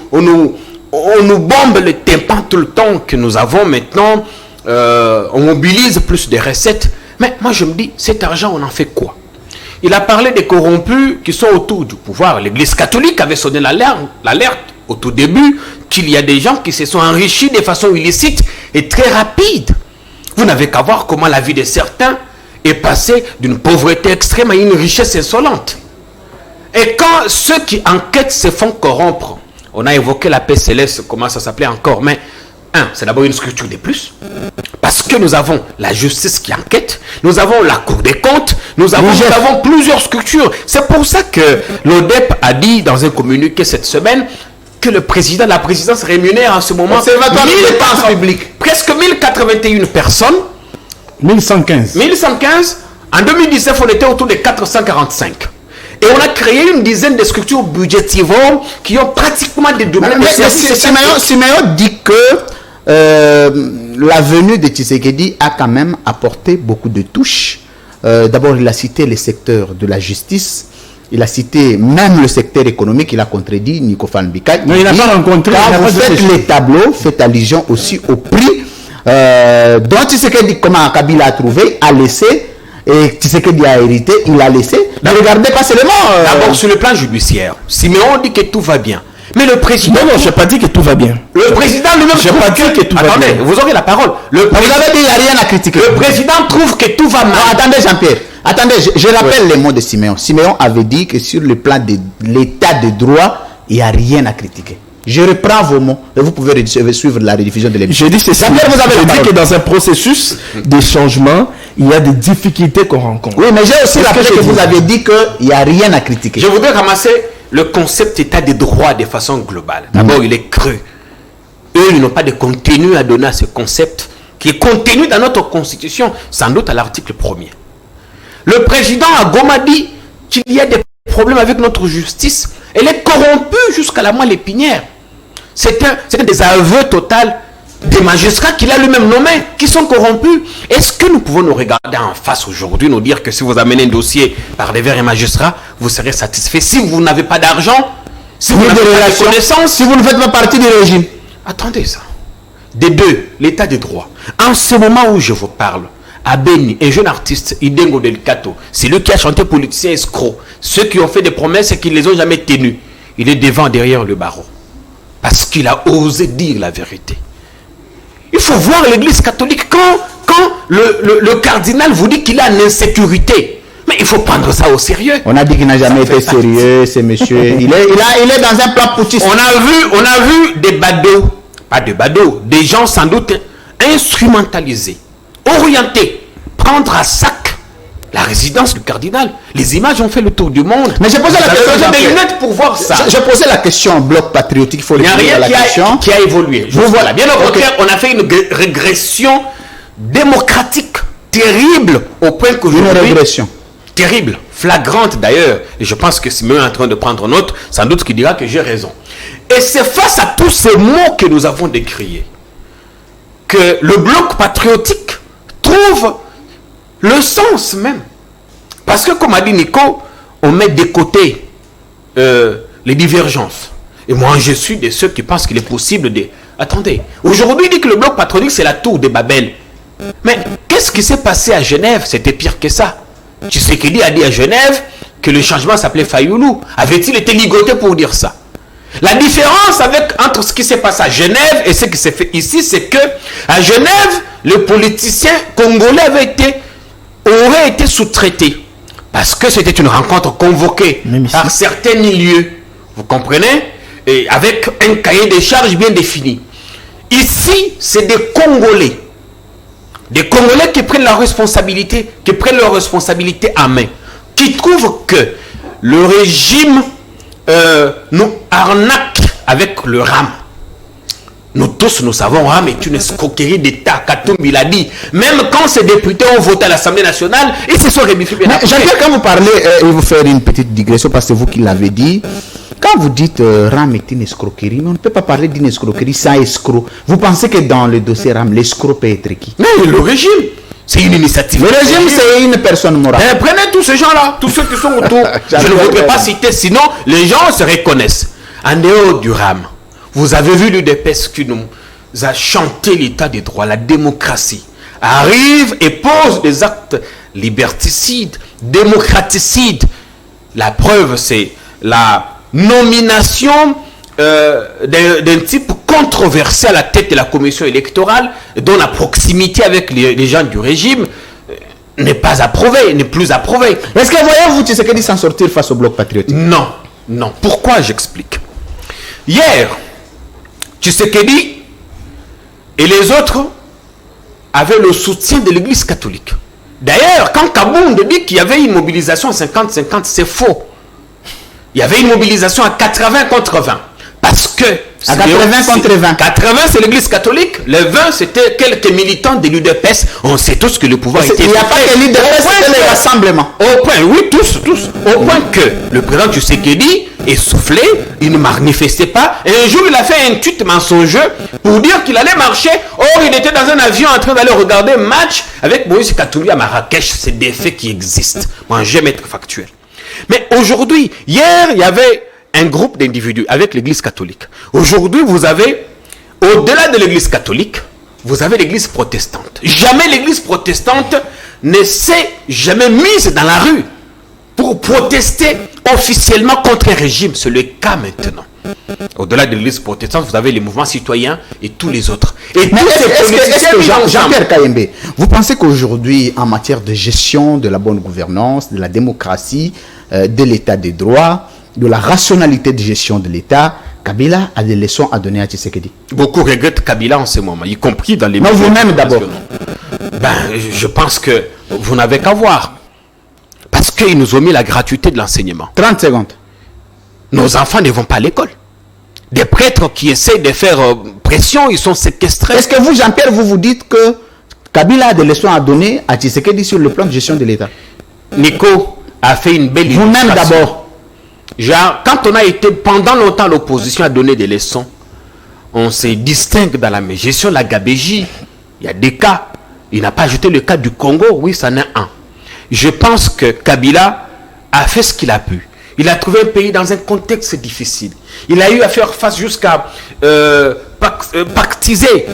bombe le tympan tout le temps que nous avons maintenant. On mobilise plus de recettes. Mais moi je me dis, cet argent, on en fait quoi? Il a parlé des corrompus qui sont autour du pouvoir. L'église catholique avait sonné l'alerte au tout début qu'il y a des gens qui se sont enrichis de façon illicite et très rapide. Vous n'avez qu'à voir comment la vie de certains est passée d'une pauvreté extrême à une richesse insolente. Et quand ceux qui enquêtent se font corrompre, on a évoqué la paix céleste, comment ça s'appelait encore, mais c'est d'abord une structure de plus, parce que nous avons la justice qui enquête, nous avons la Cour des comptes, nous avons plusieurs structures. C'est pour ça que l'ODEP a dit dans un communiqué cette semaine que la présidence rémunère en ce moment public. presque 1081 personnes. 1115. 1115 En 2019, on était autour de 445. Et on a créé une dizaine de structures budgétivores qui ont pratiquement des domaines de services. Siméon dit que la venue de Tshisekedi a quand même apporté beaucoup de touches. D'abord, il a cité les secteurs de la justice. Il a cité même le secteur économique. Il a contredit Nico Van Bika. Mais il n'a pas rencontré. Quand vous faites les tableaux, faites allusion aussi au prix dont Tshisekedi, comment Kabila a trouvé, a laissé. Et Tshisekedi a hérité, il a laissé. Ne regardez pas seulement. D'abord, sur le plan judiciaire, Siméon dit que tout va bien. Mais le président. Non, je n'ai pas dit que tout va bien. Le président lui-même Je n'ai pas dit que tout va bien. Attendez, vous aurez la parole. Vous avez dit qu'il n'y a rien à critiquer. Le président trouve que tout va mal. Non, attendez, Jean-Pierre. Attendez, je rappelle les mots de Siméon. Siméon avait dit que sur le plan de l'état de droit, il n'y a rien à critiquer. Je reprends vos mots et vous pouvez suivre la rediffusion de l'émission. J'ai dit c'est ça. J'ai dit que dans un processus de changement, il y a des difficultés qu'on rencontre. Oui, mais j'ai aussi rappelé que vous avez dit qu'il n'y a rien à critiquer. Je voudrais ramasser le concept état de droit de façon globale. D'abord, il est cru. Eux, ils n'ont pas de contenu à donner à ce concept qui est contenu dans notre constitution, sans doute à l'article 1er. Le président à Goma dit qu'il y a des problèmes avec notre justice. Elle est corrompue jusqu'à la moelle épinière. C'est un désaveu total des magistrats qu'il a lui-même nommés, qui sont corrompus. Est-ce que nous pouvons nous regarder en face aujourd'hui, nous dire que si vous amenez un dossier par les verts magistrats, vous serez satisfait? Si vous n'avez pas d'argent, si vous n'avez pas de connaissances, si vous ne faites pas partie du régime. Attendez ça. Des deux, l'état des droits. En ce moment où je vous parle, à Beni, un jeune artiste, Idengo Delcato, c'est lui qui a chanté politicien escroc. Ceux qui ont fait des promesses et qui ne les ont jamais tenues. Il est derrière le barreau. Parce qu'il a osé dire la vérité. Il faut voir l'église catholique quand le cardinal vous dit qu'il est en insécurité. Mais il faut prendre ça au sérieux. On a dit qu'il n'a jamais été sérieux, ce monsieur. Il est dans un plan putschiste. On a vu des badauds, pas de badauds, des gens sans doute instrumentalisés, orientés, prendre à sac la résidence du cardinal. Les images ont fait le tour du monde. Mais j'ai posé la question. Des lunettes pour voir ça. Je posais la question au bloc patriotique. Il n'y a rien qui a évolué. Voilà. Bien au contraire, on a fait une régression démocratique terrible au point que une régression terrible, flagrante d'ailleurs. Et je pense que Siméon est en train de prendre note, sans doute qu'il dira que j'ai raison. Et c'est face à tous ces mots que nous avons décriés que le bloc patriotique trouve le sens même. Parce que comme a dit Nico, on met de côté les divergences. Et moi, je suis de ceux qui pensent qu'il est possible de... Attendez, aujourd'hui, il dit que le bloc patriotique, c'est la tour de Babel. Mais qu'est-ce qui s'est passé à Genève? C'était pire que ça. Tshisekedi a dit à Genève que le changement s'appelait Fayoulou. Avait-il été ligoté pour dire ça? La différence entre ce qui s'est passé à Genève et ce qui s'est fait ici, c'est que à Genève, le politicien congolais aurait été sous-traité. Parce que c'était une rencontre convoquée par certains lieux. Vous comprenez? Et avec un cahier des charges bien défini. Ici, c'est des Congolais. Des Congolais qui prennent leur responsabilité en main. Qui trouvent que le régime nous arnaque avec le RAM. Nous tous, nous savons, RAM est une escroquerie d'État. Katumbi l'a dit. Même quand ces députés ont voté à l'Assemblée nationale, ils se sont rémifiés. Jean-Pierre, quand vous parlez, je vais vous faire une petite digression parce que c'est vous qui l'avez dit. Quand vous dites RAM est une escroquerie, on ne peut pas parler d'une escroquerie sans escroc. Vous pensez que dans le dossier RAM, l'escroc peut être qui? Mais le régime, c'est une initiative. Le régime, c'est une personne morale. Prenez tous ces gens-là, tous ceux qui sont autour. Je ne voudrais pas citer, sinon les gens se reconnaissent. En dehors du RAM, vous avez vu l'UDPS qui nous a chanté l'état des droits, la démocratie. Arrive et pose des actes liberticides, démocraticides. La preuve, c'est la nomination d'un type controversé à la tête de la commission électorale, dont la proximité avec les gens du régime n'est pas approuvée, n'est plus approuvée. Est-ce que voyez-vous Tshisekedi s'en sortir face au bloc patriotique? Non, non. Pourquoi? J'explique. Hier, Tshisekedi et les autres avaient le soutien de l'Église catholique. D'ailleurs, quand Kabound dit qu'il y avait une mobilisation à 50-50, c'est faux. Il y avait une mobilisation à 80 contre 20. Parce que À 80 contre 20. 80, c'est l'église catholique. Les 20, c'était quelques militants de l'UDPS. On sait tous que le pouvoir était... Il n'y a pas que l'UDPS, c'était les rassemblements. Au point, oui, tous. Au point que le président Tshisekedi est soufflé, il ne manifestait pas. Et un jour, il a fait un tweet mensongeux pour dire qu'il allait marcher. Or, il était dans un avion en train d'aller regarder un match avec Moïse Katumbi à Marrakech. C'est des faits qui existent. Moi, j'aime être factuel. Mais aujourd'hui, hier, il y avait un groupe d'individus avec l'église catholique. Aujourd'hui, vous avez, au-delà de l'église catholique, vous avez l'église protestante. Jamais l'église protestante ne s'est jamais mise dans la rue pour protester officiellement contre un régime. C'est le cas maintenant. Au-delà de l'église protestante, vous avez les mouvements citoyens et tous les autres. Et mais est-ce que Jean-Pierre Kayembe, vous pensez qu'aujourd'hui, en matière de gestion de la bonne gouvernance, de la démocratie, de l'état des droits, de la rationalité de gestion de l'État, Kabila a des leçons à donner à Tshisekedi? Beaucoup regrettent Kabila en ce moment, y compris dans les... Mais vous-même d'abord. Je pense que vous n'avez qu'à voir. Parce qu'ils nous ont mis la gratuité de l'enseignement. 30 secondes. Nos enfants ne vont pas à l'école. Des prêtres qui essaient de faire pression, ils sont séquestrés. Est-ce que vous, Jean-Pierre, vous dites que Kabila a des leçons à donner à Tshisekedi sur le plan de gestion de l'État? Nico a fait une belle illustration. Vous-même d'abord. Genre, quand on a été pendant longtemps l'opposition à donner des leçons, on se distingue dans la gestion de la gabégie. Il y a des cas. Il n'a pas ajouté le cas du Congo. Oui, ça en est un. Je pense que Kabila a fait ce qu'il a pu. Il a trouvé un pays dans un contexte difficile. Il a eu à faire face jusqu'à pactiser,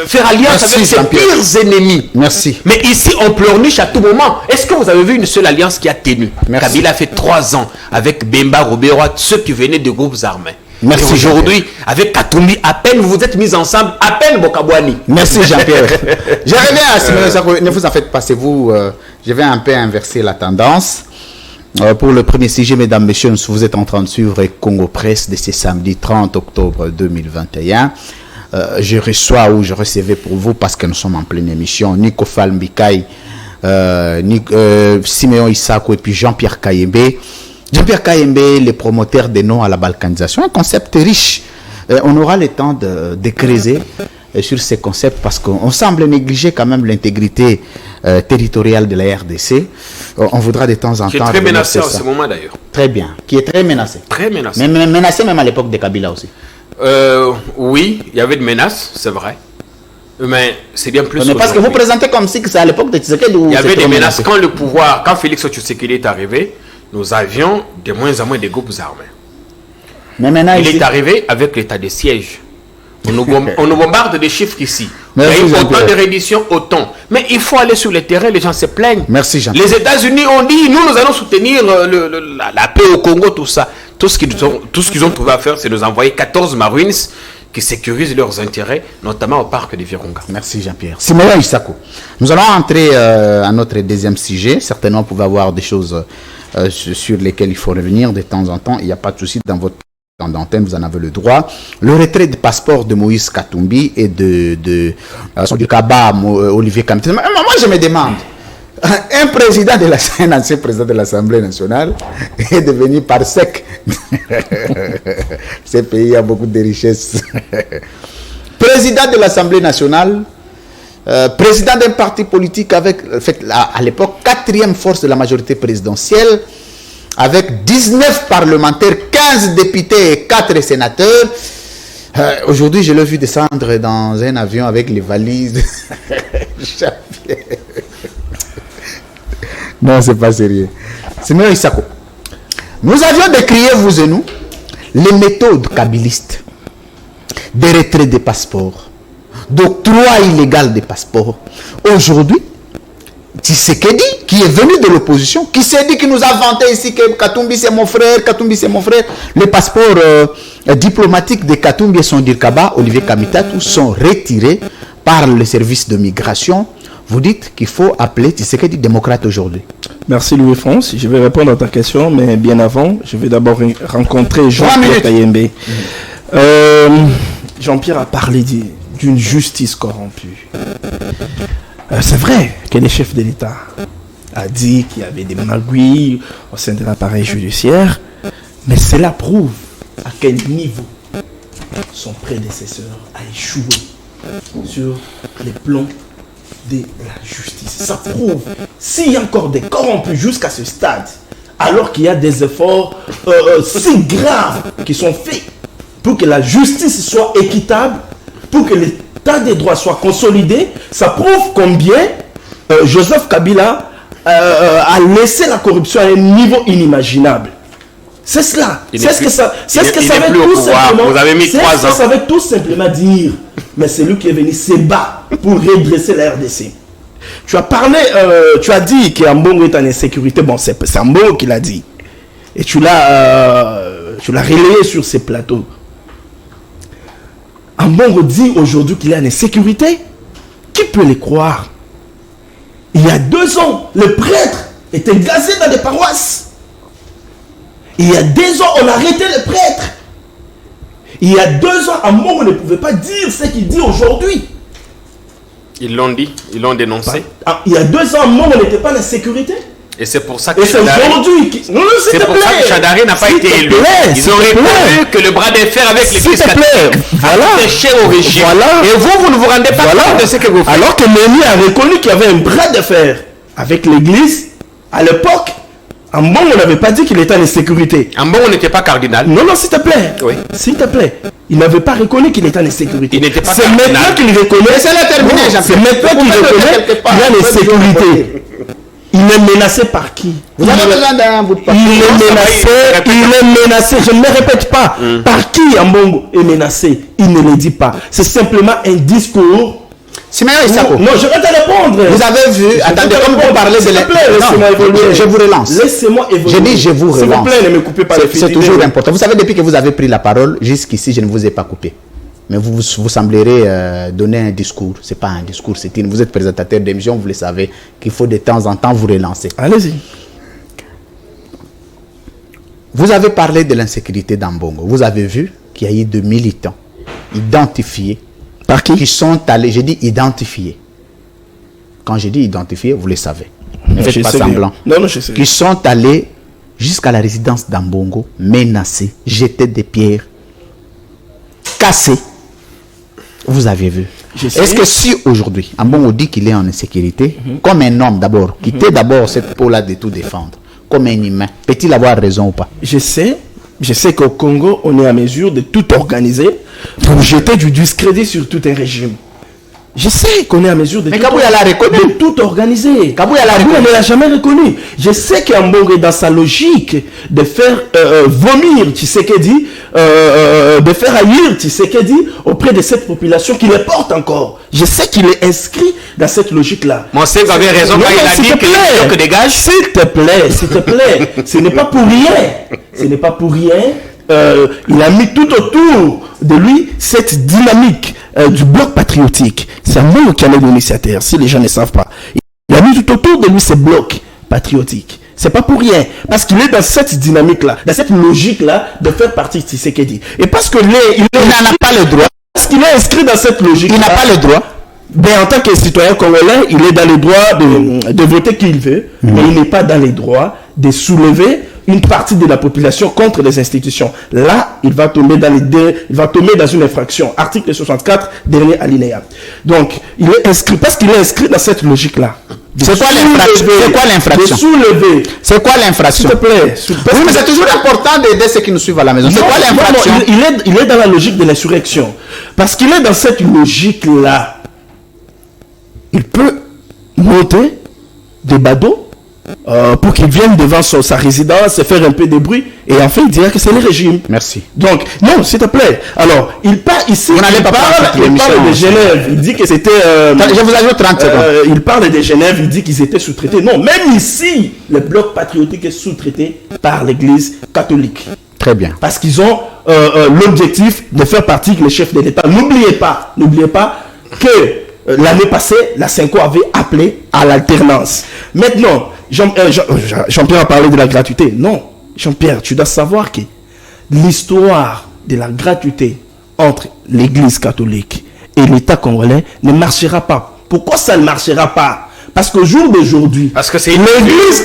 faire alliance avec ses pires ennemis. Merci. Mais ici, on pleurniche à tout moment. Est-ce que vous avez vu une seule alliance qui a tenu? Kabila a fait 3 ans avec Bemba, Robert, ceux qui venaient de groupes armés. Merci. Aujourd'hui, avec Katumbi, à peine vous vous êtes mis ensemble, à peine Bokabouani. Merci Jean-Pierre. Je reviens à Simeon Sako. Ne vous en faites pas, c'est vous. Je vais un peu inverser la tendance. Pour le premier sujet, mesdames, messieurs, vous êtes en train de suivre Congo Presse de ce samedi 30 octobre 2021. Je reçois ou je recevais pour vous, parce que nous sommes en pleine émission, Nico Falmbikai, Simeon Isako et puis Jean-Pierre Kayembe. Jean-Pierre Kayembe, le promoteur des noms à la balkanisation, un concept riche. On aura le temps de creuser sur ces concepts parce qu'on semble négliger quand même l'intégrité territoriale de la RDC. On voudra de temps en temps... Qui est très menacé en ce moment d'ailleurs. Très bien. Qui est très menacé. Très menacé. Mais menacé même à l'époque de Kabila aussi. Oui, il y avait des menaces, c'est vrai. Mais c'est bien plus... Mais parce que vous présentez comme si c'est à l'époque de Tshisekedi où... Il y avait des menaces quand Félix Tshisekedi est arrivé, nous avions de moins en moins de groupes armés. Mais maintenant, il est arrivé avec l'état de siège. On nous bombarde des chiffres ici. Merci, il y a autant de redditions, autant. Mais il faut aller sur le terrain, les gens se plaignent. Merci Jean. Les États-Unis ont dit, nous allons soutenir la paix au Congo, tout ça. Tout ce qu'ils ont trouvé à faire, c'est nous envoyer 14 Marines qui sécurisent leurs intérêts, notamment au parc de Virunga. Merci Jean-Pierre. Simeon Isako. Nous allons entrer à notre deuxième sujet. Certainement, vous pouvez avoir des choses sur lesquelles il faut revenir de temps en temps. Il n'y a pas de souci dans votre d'antenne, vous en avez le droit. Le retrait de passeport de Moïse Katumbi et du Kaba Olivier Kamité. Moi, je me demande, un président de un ancien président de l'Assemblée nationale est devenu par sec. Ce pays a beaucoup de richesses. Président de l'Assemblée nationale, président d'un parti politique avec, à l'époque, 4e force de la majorité présidentielle, avec 19 parlementaires, 15 députés et 4 sénateurs. Aujourd'hui, je l'ai vu descendre dans un avion avec les valises. Non, c'est pas sérieux. Simeon Isako, nous avions décrié, vous et nous, les méthodes kabylistes de retrait des passeports, d'octroi illégal des passeports. Aujourd'hui, Tshisekedi, qui est venu de l'opposition, qui s'est dit qu'il nous a vanté ici que Katumbi c'est mon frère, Katumbi c'est mon frère. Les passeports diplomatiques de Katumbi et son Dirkaba, Olivier Kamitatou, sont retirés par le service de migration. Vous dites qu'il faut appeler Tshisekedi démocrate aujourd'hui. Merci Louis-France. Je vais répondre à ta question, mais bien avant, je vais d'abord rencontrer Jean-Pierre Kayembe. Jean-Pierre a parlé d'une justice corrompue. C'est vrai que le chef de l'État a dit qu'il y avait des magouilles au sein de l'appareil judiciaire, mais cela prouve à quel niveau son prédécesseur a échoué sur les plans de la justice. Ça prouve, s'il y a encore des corrompus jusqu'à ce stade, alors qu'il y a des efforts si graves qui sont faits pour que la justice soit équitable, pour que l'état des droits soit consolidé, ça prouve combien Joseph Kabila a laissé la corruption à un niveau inimaginable. C'est cela. C'est ce que ça veut tout simplement. Vous avez mis 3 ans. Ça veut tout simplement dire. Mais c'est lui qui est venu se battre pour redresser la RDC. Tu as parlé, tu as dit qu'Ambongo est en insécurité. Bon, c'est Ambongo qui l'a dit. Et tu l'as relayé sur ces plateaux. Ambongo dit aujourd'hui qu'il est en insécurité. Qui peut les croire? Il y a 2 ans, les prêtres étaient gazés dans des paroisses. Il y a 2 ans, on a arrêté les prêtres. Il y a 2 ans, Ambongo ne pouvait pas dire ce qu'il dit aujourd'hui. Ils l'ont dit, ils l'ont dénoncé. Il y a 2 ans, Ambongo n'était pas en sécurité. Et c'est pour ça que c'est aujourd'hui c'est pour ça que Chadari n'a pas été élu. Ils ont répondu que le bras de fer avec l'église catholique était cher au régime. Et vous ne vous rendez pas compte de ce que vous faites. Alors que Méni a reconnu qu'il y avait un bras de fer avec l'église, à l'époque, Ambongo n'avait pas dit qu'il était en insécurité. Ambongo n'était pas cardinal. Non, s'il te plaît. Oui. S'il te plaît. Il n'avait pas reconnu qu'il était en insécurité. Il n'était pas C'est maintenant qu'il reconnaît. C'est maintenant qu'il reconnaît qu'il est en insécurité. Il est menacé par qui? Vous avez besoin d'un bout de papier. Il est menacé, je ne le répète pas. Par qui Ambongo est menacé? Il ne le dit pas. C'est simplement un discours. Simeon Isako. Non, je vais te répondre. Vous avez vu, attendez, comme vous parlez de la... Je vous relance. Laissez-moi évoluer. Je dis, je vous relance. S'il vous plaît, ne me coupez pas les fils. C'est toujours important. Vous savez, depuis que vous avez pris la parole, jusqu'ici, je ne vous ai pas coupé. Mais vous semblerez donner un discours. Ce n'est pas un discours, vous êtes présentateur d'émission, vous le savez, qu'il faut de temps en temps vous relancer. Allez-y. Vous avez parlé de l'insécurité d'Ambongo. Vous avez vu qu'il y a eu 2 militants identifiés. Par qui? Qui sont allés, j'ai dit identifiés. Quand j'ai dit identifiés, vous le savez. Ne faites pas semblant. Non, je sais. Qui sont allés jusqu'à la résidence d'Ambongo, menacés, jeter des pierres, cassés. Vous avez vu. Est-ce que si aujourd'hui, Ambongo dit qu'il est en insécurité, comme un homme d'abord, quitter d'abord cette peau-là de tout défendre, comme un humain, peut-il avoir raison ou pas? Je sais qu'au Congo, on est à mesure de tout organiser pour jeter du discrédit sur tout un régime. Je sais qu'on est à mesure de, tout organiser. Kabouya ne l'a jamais reconnu. Je sais qu'Ambongo est dans sa logique de faire vomir Tshisekedi, de faire haïr Tshisekedi auprès de cette population qui le porte encore. Je sais qu'il est inscrit dans cette logique-là. Monseigneur avait raison quand il a dit que dégage. S'il te plaît, ce n'est pas pour rien. Ce n'est pas pour rien. Il a mis tout autour de lui cette dynamique du bloc patriotique. C'est Ambongo qui en est l'initiateur, si les gens ne savent pas. Il a mis tout autour de lui ce bloc patriotique. C'est pas pour rien. Parce qu'il est dans cette dynamique-là, dans cette logique-là de faire partie de Tshisekedi. Et parce que il n'en a pas le droit. Parce qu'il est inscrit dans cette logique. Il n'a pas le droit. Ben, en tant que citoyen congolais, il est dans les droits de voter qui il veut, mais il n'est pas dans les droits de soulever une partie de la population contre les institutions. Là, il va tomber dans une infraction. Article 64, dernier alinéa. Donc, il est inscrit, parce qu'il est inscrit dans cette logique-là. C'est quoi l'infraction? C'est quoi l'infraction? S'il te plaît. Oui, mais c'est toujours important d'aider ceux qui nous suivent à la maison. C'est quoi l'infraction? Il est dans la logique de l'insurrection. Parce qu'il est dans cette logique-là. Il peut monter des badauds pour qu'ils viennent devant sa résidence, faire un peu de bruit, et enfin il dira que c'est le régime. Merci. Donc, non, s'il te plaît. Alors, il parle ici, il parle de Genève, il dit que c'était... je vous ajoute 30 secondes. Il parle de Genève, il dit qu'ils étaient sous-traités. Non, même ici, le bloc patriotique est sous-traité par l'église catholique. Très bien. Parce qu'ils ont l'objectif de faire partie des chefs de l'État. N'oubliez pas que l'année passée, la Cinco avait appelé à l'alternance. Maintenant, Jean-Pierre a parlé de la gratuité. Non, Jean-Pierre, tu dois savoir que l'histoire de la gratuité entre l'Église catholique et l'État congolais ne marchera pas. Pourquoi ça ne marchera pas? Parce qu'au jour d'aujourd'hui, l'Église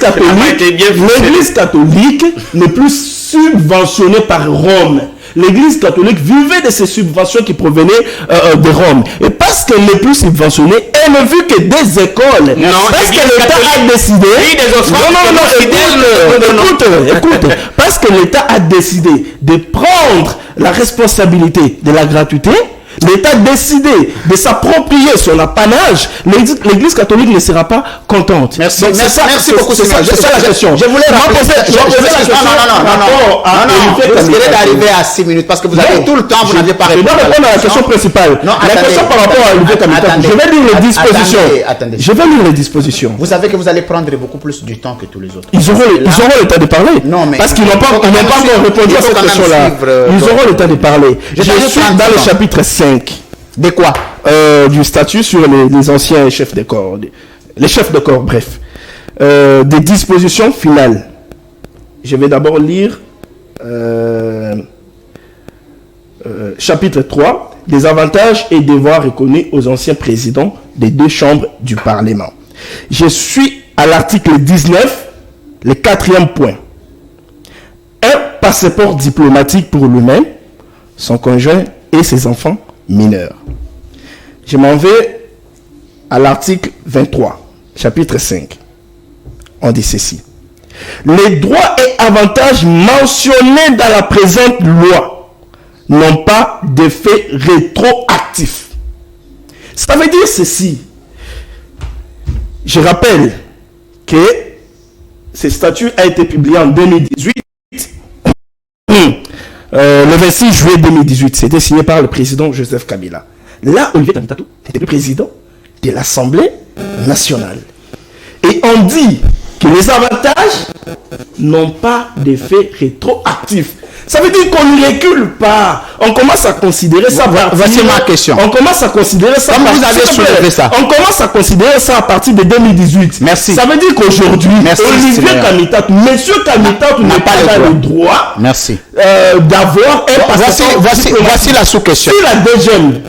catholique n'est plus subventionnée par Rome. l'Église catholique vivait de ces subventions qui provenaient de Rome. Et parce qu'elle n'est plus subventionnée, elle n'a vu que des écoles. Parce que l'État a décidé... Écoute. Parce que l'État a décidé de prendre la responsabilité de la gratuité, l'État a décidé de s'approprier son apanage, l'Église catholique ne sera pas contente. Merci, donc, merci beaucoup. C'est ça la question. Je voulais poser la question. Vous risquez d'arriver à 6 minutes parce que vous avez tout le temps, vous n'avez pas répondu. Je dois répondre à la question principale. La question par rapport à Olivier Kamitatou. Je vais lire les dispositions. Je vais lire les dispositions. Vous savez que vous allez prendre beaucoup plus du temps que tous les autres. Ils auront le temps de parler. Non, mais parce qu'ils n'ont pas encore répondu à cette question-là. Ils auront le temps de parler. Je suis dans le chapitre 5. De quoi? Du statut sur les anciens chefs de corps. Les chefs de corps, bref. Des dispositions finales. Je vais d'abord lire chapitre 3. Des avantages et devoirs reconnus aux anciens présidents des 2 chambres du Parlement. Je suis à l'article 19, le 4e point. Un passeport diplomatique pour lui-même, son conjoint et ses enfants mineurs. Je m'en vais à l'article 23, chapitre 5. On dit ceci. Les droits et avantages mentionnés dans la présente loi n'ont pas d'effet rétroactif. Ça veut dire ceci. Je rappelle que ce statut a été publié en 2018. Le 26 juillet 2018, c'était signé par le président Joseph Kabila. Là, Olivier Kamitatou était le président de l'Assemblée nationale. Et on dit que les avantages n'ont pas d'effet rétroactif. Ça veut dire qu'on ne recule pas. On commence à considérer ça. Voici ma question. On commence à considérer ça. Comme vous avez soulevé ça. On commence à considérer ça à partir de 2018. Merci. Ça veut dire qu'aujourd'hui, Olivier Kamitatou, monsieur Kamitatou n'est pas dans le droit. Merci. D'avoir un passeport. Voici la sous-question. Si la DGM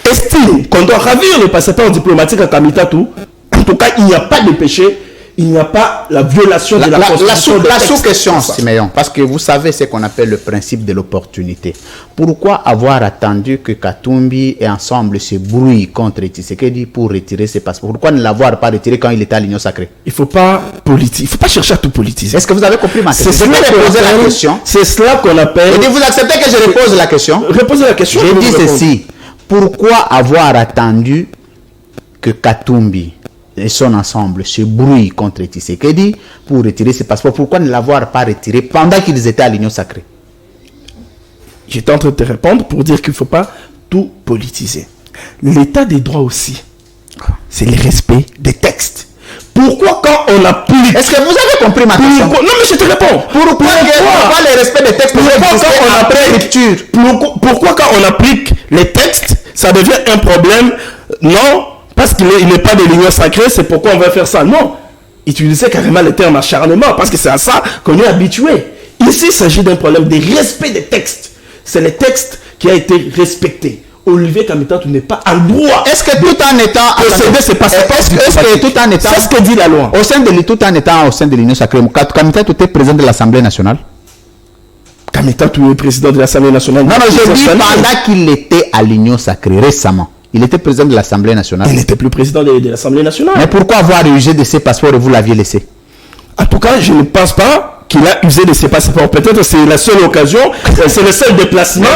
estime qu'on doit ravir le passeport diplomatique à Kamitatou, en tout cas, il n'y a pas de péché. Il n'y a pas la violation de la Constitution. La sous-question, Siméon, parce que vous savez ce qu'on appelle le principe de l'opportunité. Pourquoi avoir attendu que Katumbi et ensemble se brouillent contre Tshisekedi pour retirer ses passeports? Pourquoi ne l'avoir pas retiré quand il était à l'Union sacrée? Il ne faut pas chercher à tout politiser. Est-ce que vous avez compris ma question? C'est cela qu'on appelle... Et vous acceptez que je repose la question? Reposez la question. Je dis ceci. Pourquoi avoir attendu que Katumbi et son ensemble se brouillent contre Tshisekedi pour retirer ses passeports? Pourquoi ne l'avoir pas retiré pendant qu'ils étaient à l'Union sacrée? J'étais en train de te répondre pour dire qu'il ne faut pas tout politiser. L'état des droits aussi, c'est le respect des textes. Pourquoi quand on applique... Est-ce que vous avez compris ma question? Non, mais je te réponds. Pourquoi le respect des textes? Pourquoi quand on applique les textes, ça devient un problème? Non, parce qu'il n'est pas de l'union sacrée, c'est pourquoi on va faire ça. Non, utilisez carrément le terme acharnement, parce que c'est à ça qu'on est habitué. Ici, il s'agit d'un problème de respect des textes. C'est le texte qui a été respecté. Olivier Kamitatou n'est pas en droit. Est-ce que tout en étant... Est-ce que tout en étant... C'est ce que dit la loi. Au sein de tout en étant au sein de l'Union sacrée, Kamitatou était président de l'Assemblée nationale? Kamitatou est président de l'Assemblée nationale. Non, je dis pendant qu'il était à l'Union sacrée, récemment. Il était président de l'Assemblée nationale. Il n'était plus président de l'Assemblée nationale. Mais pourquoi avoir usé de ses passeports et vous l'aviez laissé? En tout cas, je ne pense pas qu'il a usé de ses passeports. Peut-être que c'est la seule occasion, c'est le seul déplacement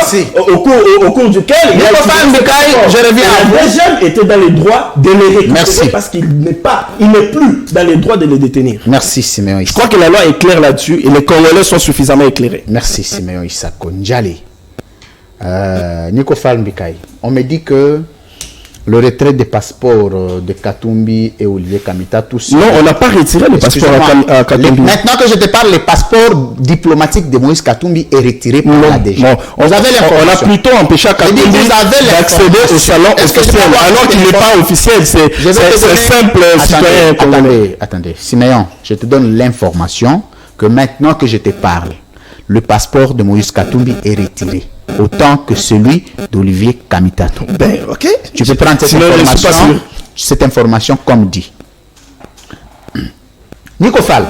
au cours duquel je reviens à vous. Le deuxième était dans les droits de les récupérer parce qu'il n'est plus dans les droits de les détenir. Merci Siméon Issa. Je crois que la loi est claire là-dessus et les Congolais sont suffisamment éclairés. Merci Siméon Issa Konjali. Nico Falmbikai, on me dit que le retrait des passeports de Katumbi et Olivier Kamitatou... Non, on n'a pas retiré le passeport à Katumbi. Maintenant que je te parle, le passeport diplomatique de Moïse Katumbi est retiré par la DG. On a plutôt empêché Katumbi d'accéder au salon officiel, alors qu'il n'est pas officiel. C'est simple, citoyen congolais. Attendez, Siméon, je te donne l'information que maintenant que je te parle, le passeport de Moïse Katumbi est retiré. Autant que celui d'Olivier Kamitatou. Ben, ok. Tu peux prendre cette information comme dit. Nico Fall,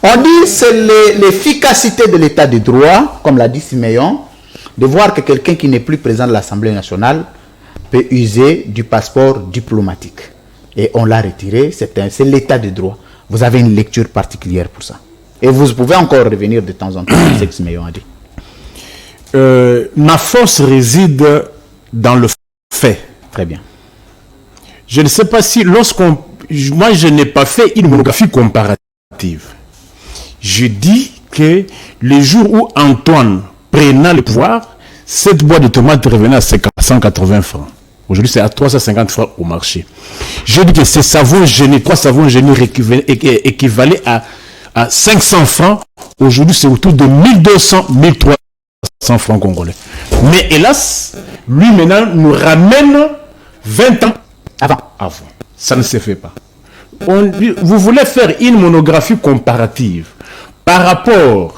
on dit c'est l'efficacité de l'état de droit, comme l'a dit Siméon, de voir que quelqu'un qui n'est plus président de l'Assemblée nationale peut user du passeport diplomatique. Et on l'a retiré, c'est l'état de droit. Vous avez une lecture particulière pour ça. Et vous pouvez encore revenir de temps en temps, c'est ce que Siméon a dit. Ma force réside dans le fait. Très bien. Je ne sais pas si moi je n'ai pas fait une monographie comparative. Je dis que le jour où Antoine prenait le pouvoir, cette boîte de tomates revenait à 180 francs. Aujourd'hui, c'est à 350 francs au marché. Je dis que ces savons génies, 3 savons génies équivalaient à 500 francs. Aujourd'hui, c'est autour de 1200, 1300 francs congolais. Mais hélas, lui maintenant nous ramène 20 ans avant. Ça ne se fait pas. Vous voulez faire une monographie comparative par rapport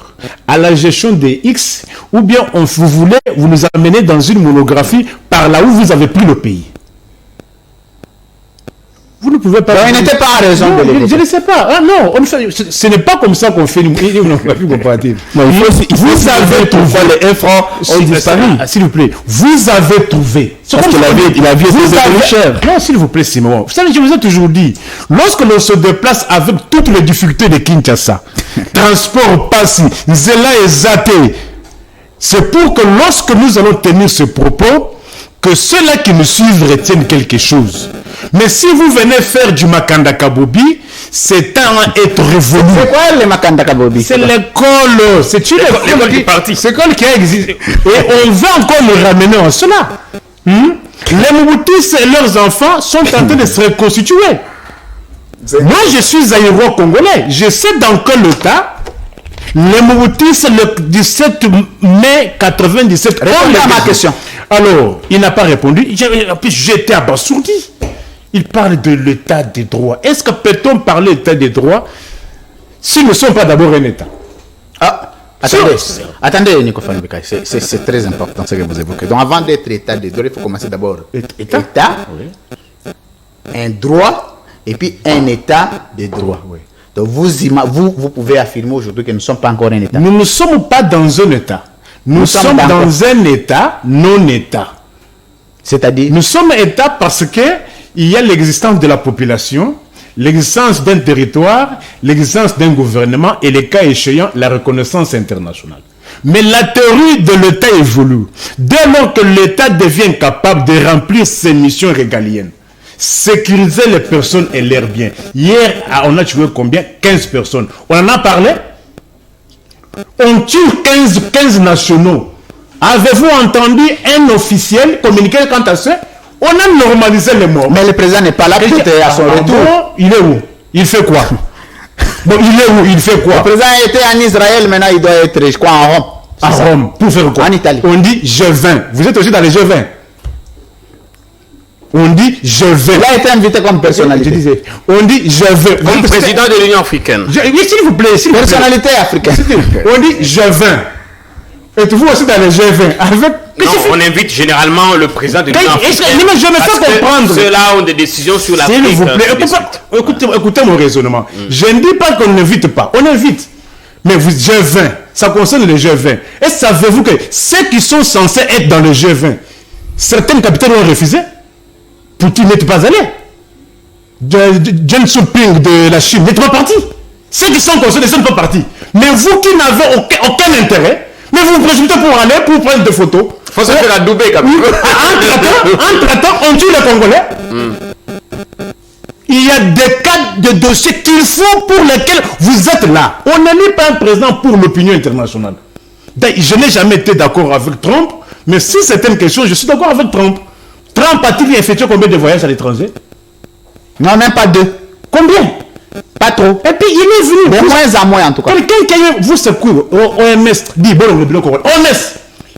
à la gestion des X, ou bien vous nous amener dans une monographie par là où vous avez pris le pays. Vous ne pouvez pas... Il n'était pas à raison de le dire. Je ne sais pas. Ah non, ce n'est pas comme ça qu'on fait une monographie comparative. Non, vous avez trouvé les 1 franc, on disparu. S'il vous plaît, vous avez trouvé. Parce qu'il avait été cher. Non, s'il vous plaît, Simon. Vous savez, je vous ai toujours dit, lorsque l'on se déplace avec toutes les difficultés de Kinshasa, transport passé, Zela et Zaté, c'est pour que lorsque nous allons tenir ce propos, que ceux-là qui nous suivent retiennent quelque chose. Mais si vous venez faire du Makanda Kabobi, c'est à être révolu. C'est quoi le Makanda Kabobi? C'est l'école. C'est une école qui est partie. C'est l'école qui a existé. Et on veut encore le ramener en cela. Les Mobutus et leurs enfants sont en train de se reconstituer. Moi, je suis aéro-congolais. Je sais dans quel état les Mobutus, le 17 mai 97. Répondez à ma question. Alors, il n'a pas répondu. J'étais abasourdi. Il parle de l'état des droits. Est-ce que peut-on parler de l'état des droits si nous ne sommes pas d'abord un État? Attendez, Nico Fanibeka, c'est très important ce que vous évoquez. Donc, avant d'être État des droits, il faut commencer d'abord État, oui. Un droit, et puis un État des droits. Oui. Donc, vous pouvez affirmer aujourd'hui que nous ne sommes pas encore un État. Nous ne sommes pas dans un État. Nous sommes dans un État non-État. C'est-à-dire? Nous sommes État parce que il y a l'existence de la population, l'existence d'un territoire, l'existence d'un gouvernement et, les cas échéants, la reconnaissance internationale. Mais la théorie de l'État évolue. Dès lors que l'État devient capable de remplir ses missions régaliennes, sécuriser les personnes et leurs biens. Hier, on a tué combien? 15 personnes. On en a parlé? On tue 15 nationaux. Avez-vous entendu un officiel communiquer quant à ça? On a normalisé les morts. Mais le président n'est pas là, peut-être à son retour. Il est où? Il fait quoi? Bon, il est où? Il fait quoi? Le président était en Israël, maintenant il doit être, je crois, en Rome. À Rome. Pour faire quoi? En Italie. On dit G20. Vous êtes aussi dans les G20. On dit G20. Il a été invité comme personnalité. Je disais, on dit G20. Comme président de l'Union africaine. Oui, s'il vous plaît. Personnalité africaine. On dit G20. Êtes-vous aussi dans les G20 avec... Non, on invite généralement le président de l'Union africaine. Mais je me fais comprendre. Ceux-là ont des décisions sur l'Afrique. S'il vous plaît, écoutez mon raisonnement. Je ne dis pas qu'on n'invite pas. On invite. Mais vous, G20, ça concerne les G20. Et savez-vous que ceux qui sont censés être dans le G20, certaines capitales ont refusé pour qu'ils n'étaient pas allés. Deng Xiaoping de la Chine n'était pas parti. Ceux qui sont concernés ne sont pas partis. Mais vous qui n'avez aucun intérêt, mais vous vous précipitez pour aller, pour prendre des photos. Il faut se faire adouber, capitaine. Entre-temps, on tue les Congolais. Il y a des cas de dossiers qu'il faut pour lesquels vous êtes là. On n'est pas un président pour l'opinion internationale. Je n'ai jamais été d'accord avec Trump, mais si c'est une question, je suis d'accord avec Trump. Trump a-t-il effectué combien de voyages à l'étranger? Non, même pas 2. Combien? Pas trop. Et puis il est venu. De moins en moins en tout cas. Quelqu'un qui a vous secoue, OMS, dit bon, le bloc OMS.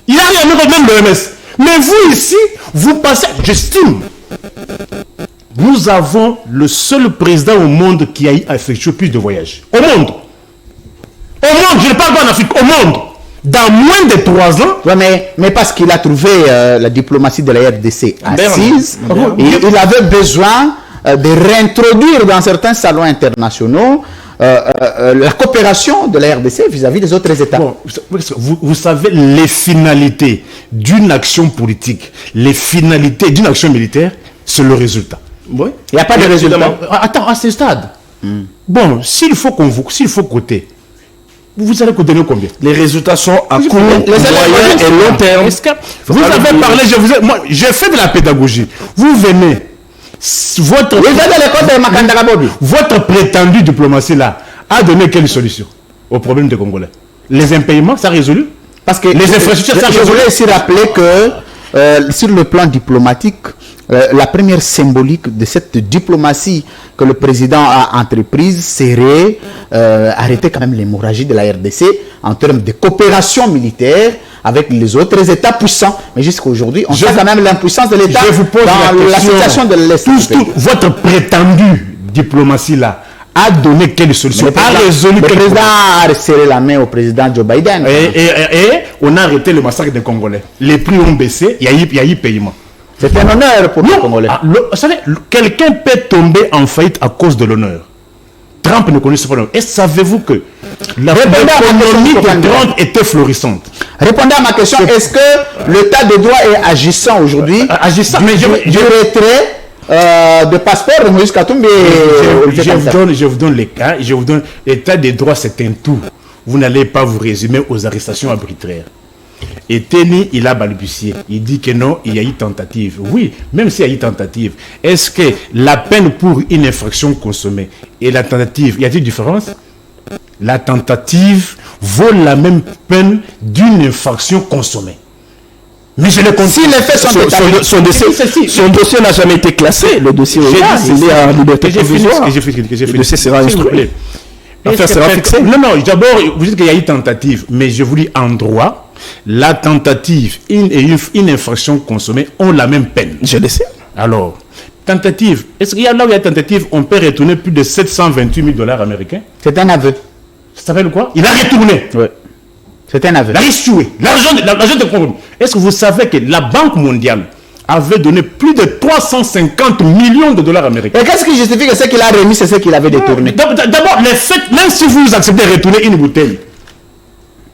Il a rien même l'OMS. Mais vous ici, vous passez, j'estime. Nous avons le seul président au monde qui a effectué plus de voyages. Au monde. Au monde, je ne parle pas en Afrique, au monde. Dans moins de 3 ans. Ouais, mais parce qu'il a trouvé la diplomatie de la RDC assise, il avait besoin de réintroduire dans certains salons internationaux la coopération de la RDC vis-à-vis des autres États. Bon, vous savez, les finalités d'une action politique, les finalités d'une action militaire, c'est le résultat. Oui. Il n'y a pas de résultat. Attends, à ce stade. Bon, s'il faut coter, vous allez coter combien? Les résultats sont à court, moyen et long terme. Vous avez parlé, moi, j'ai fait de la pédagogie. Vous venez, votre prétendue diplomatie là a donné quelle solution au problème des Congolais? Les impayements, ça a résolu? Parce que les infrastructures, ça a je résolu? voulais aussi rappeler que sur le plan diplomatique, la première symbolique de cette diplomatie que le président a entreprise serait arrêter quand même l'hémorragie de la RDC en termes de coopération militaire avec les autres États puissants. Mais jusqu'à aujourd'hui, on sait quand même l'impuissance de l'État dans la situation de l'Est. Votre prétendue diplomatie là a donné quelle solution? Le président a resserré la main au président Joe Biden. Et on a arrêté le massacre des Congolais. Les prix ont baissé, il y a eu paiement. C'est un honneur pour les Congolais. Vous savez, quelqu'un peut tomber en faillite à cause de l'honneur. Trump ne connaissait pas l'honneur. Et savez-vous que l'économie de Trump était florissante? Répondez à ma question. Est-ce que l'état de droit est agissant aujourd'hui? Agissant, mais du retrait de passeport de Moïse Katumbi. Je vous donne les cas. Je vous donne l'état de droit, c'est un tout. Vous n'allez pas vous résumer aux arrestations arbitraires. Et Teni, il a balbutié. Il dit que non, il y a eu tentative. Oui, même s'il y a eu tentative, est-ce que la peine pour une infraction consommée et la tentative, y a-t-il différence? La tentative vaut la même peine d'une infraction consommée. Mais je le compte. Si les faits sont établis, son dossier n'a jamais été classé. Le dossier il est en liberté provisoire. Le dossier sera instruit. L'affaire sera fixée. Non, d'abord, vous dites qu'il y a eu tentative, mais je vous dis en droit, la tentative et une infraction consommée ont la même peine. Je le sais. Alors, tentative, est-ce qu'il y a là où il y a tentative, on peut retourner plus de 728 000 $ américains? C'est un aveu. Ça s'appelle quoi? Il a retourné. Ouais. C'est un aveu. Il a reçué. L'argent de Congo. Est-ce que vous savez que la Banque mondiale avait donné plus de 350 millions de $ américains? Et qu'est-ce qui justifie que ce qu'il a remis, c'est ce qu'il avait détourné? D'abord, les faits, même si vous acceptez de retourner une bouteille,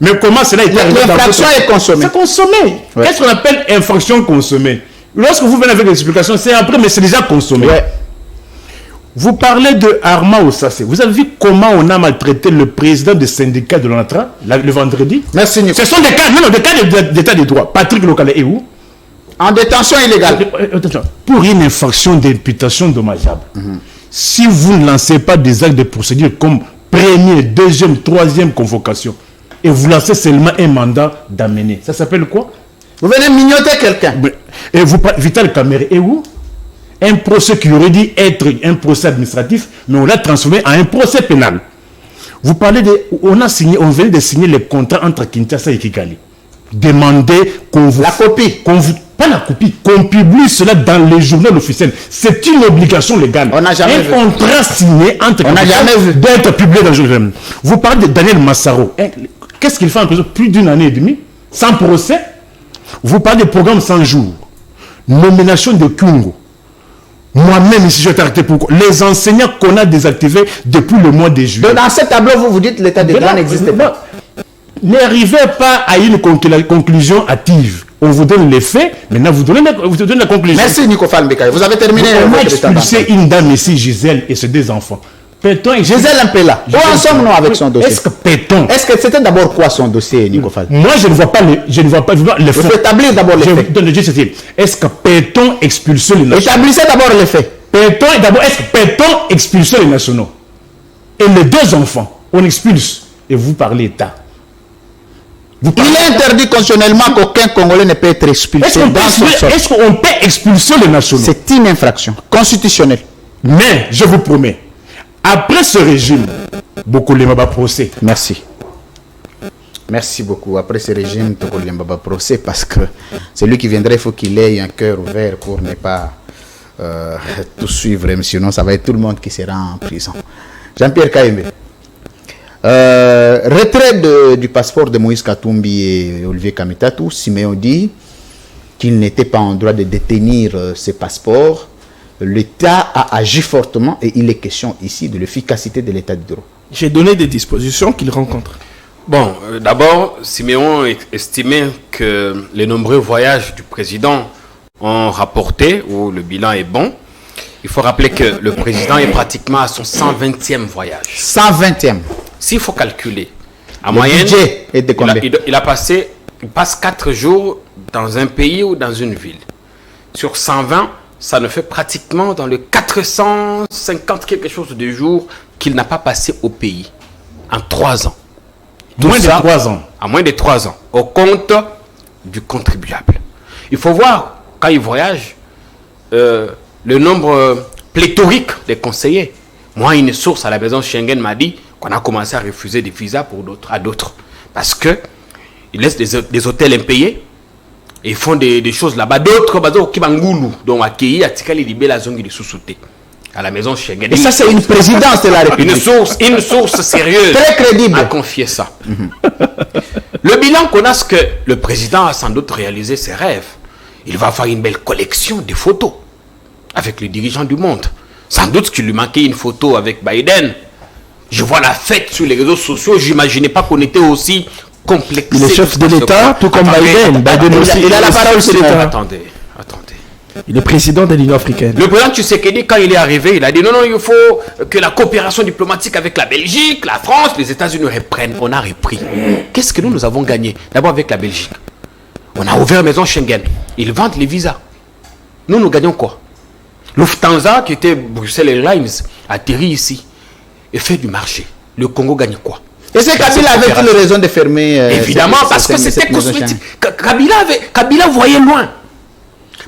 mais comment cela est arrivé? L'infraction est consommée. C'est consommé. Ouais. Qu'est-ce qu'on appelle infraction consommée? Lorsque vous venez avec l'explication, c'est après, mais c'est déjà consommé. Ouais. Vous parlez de Arma Ossase. Vous avez vu comment on a maltraité le président du syndicat de l'ONATRA le vendredi? Merci, Nico. Ce sont des cas d'état de droit. Patrick Locale est où? En détention illégale. Pour une infraction d'imputation dommageable. Si vous ne lancez pas des actes de procédure comme première, deuxième, troisième convocation, et vous lancez seulement un mandat d'amener, ça s'appelle quoi? Vous venez mignoter quelqu'un. Et vous, Vital Kamerhe est où? Un procès qui aurait dû être un procès administratif, mais on l'a transformé en un procès pénal. Vous parlez de... On venait de signer les contrats entre Kinshasa et Kigali. Demandez qu'on vous... La copie. Pas la copie, qu'on publie cela dans les journaux officiels. C'est une obligation légale. On n'a jamais vu. Un contrat signé entre on n'a jamais vu d'être publié dans le journal. Vous parlez de Daniel Massaro. Qu'est-ce qu'il fait en prison? Plus d'une année et demie, sans procès. Vous parlez de programme 100 jours. Nomination de Kungo. Moi-même, ici, je vais t'arrêter pourquoi. Les enseignants qu'on a désactivés depuis le mois de juillet. Dans ce tableau, vous dites que l'état de droit n'existe pas. N'arrivez pas à une conclusion hâtive. On vous donne les faits, maintenant vous donnez la conclusion. Merci Nico Falmbeka. Vous avez terminé. On a expulsé une dame ici, Gisèle, et ses deux enfants. Gisèle Impela. Où en sommes-nous avec son dossier? Est-ce que c'était d'abord quoi son dossier, Nico Fall? Moi, je ne vois pas les faits. Il faut établir d'abord les faits. Est-ce que peut-on expulser les nationaux? Établissez d'abord les faits. Peut-on expulser les nationaux? Et les deux enfants, on expulse. Et vous parlez État. Il est interdit constitutionnellement qu'aucun Congolais ne peut être expulsé dans son sol. Est-ce qu'on peut expulser les nationaux? C'est une infraction constitutionnelle. Mais, je vous promets, après ce régime, Bokolema va procès. Merci. Merci beaucoup. Après ce régime, Bokolema va procès parce que celui qui viendrait, il faut qu'il ait un cœur ouvert pour ne pas tout suivre. Sinon, ça va être tout le monde qui sera en prison. Jean-Pierre Kaïmbe. Retrait du passeport de Moïse Katumbi et Olivier Kamitatou, Siméon dit qu'il n'était pas en droit de détenir ces passeports. L'État a agi fortement et il est question ici de l'efficacité de l'État de droit. J'ai donné des dispositions qu'il rencontre. Bon, d'abord, Siméon estimait que les nombreux voyages du président ont rapporté, où le bilan est bon. Il faut rappeler que le président est pratiquement à son 120e voyage. 120e. S'il faut calculer, en Le moyenne, budget est de combien? il passe 4 jours dans un pays ou dans une ville. Sur 120, ça ne fait pratiquement dans le 450 quelque chose de jours qu'il n'a pas passé au pays en 3 ans. Moins de 3 ans. À moins de 3 ans, au compte du contribuable. Il faut voir, quand il voyage, le nombre pléthorique des conseillers. Moi, une source à la maison Schengen m'a dit qu'on a commencé à refuser des visas à d'autres. Parce qu'ils laissent des hôtels impayés. Et ils font des choses là-bas. D'autres, qui m'angoulou, donc accueillis à Tikali Libé, la zone de sous-souté. À la maison Schengen. Et ça, c'est une présidence de la République. Une source sérieuse. Très crédible. A confié ça. Le bilan qu'on a, c'est que le président a sans doute réalisé ses rêves. Il va avoir une belle collection de photos avec les dirigeants du monde. Sans doute qu'il lui manquait une photo avec Biden. Je vois la fête sur les réseaux sociaux. Je n'imaginais pas qu'on était aussi complexé. Il est chef de l'État, tout comme Biden. Biden aussi. Il a la parole sur l'État. Attendez. Il est président de l'Union africaine. Le président Tshisekedi, quand il est arrivé, il a dit non, il faut que la coopération diplomatique avec la Belgique, la France, les États-Unis reprennent. On a repris. Qu'est-ce que nous avons gagné? D'abord avec la Belgique. On a ouvert maison Schengen. Ils vendent les visas. Nous gagnons quoi? Lufthansa, qui était Bruxelles Airlines, atterrit ici et fait du marché. Le Congo gagne quoi? Et c'est Kabila avait-il raison de fermer évidemment, parce que c'était cosmétique. Kabila voyait loin.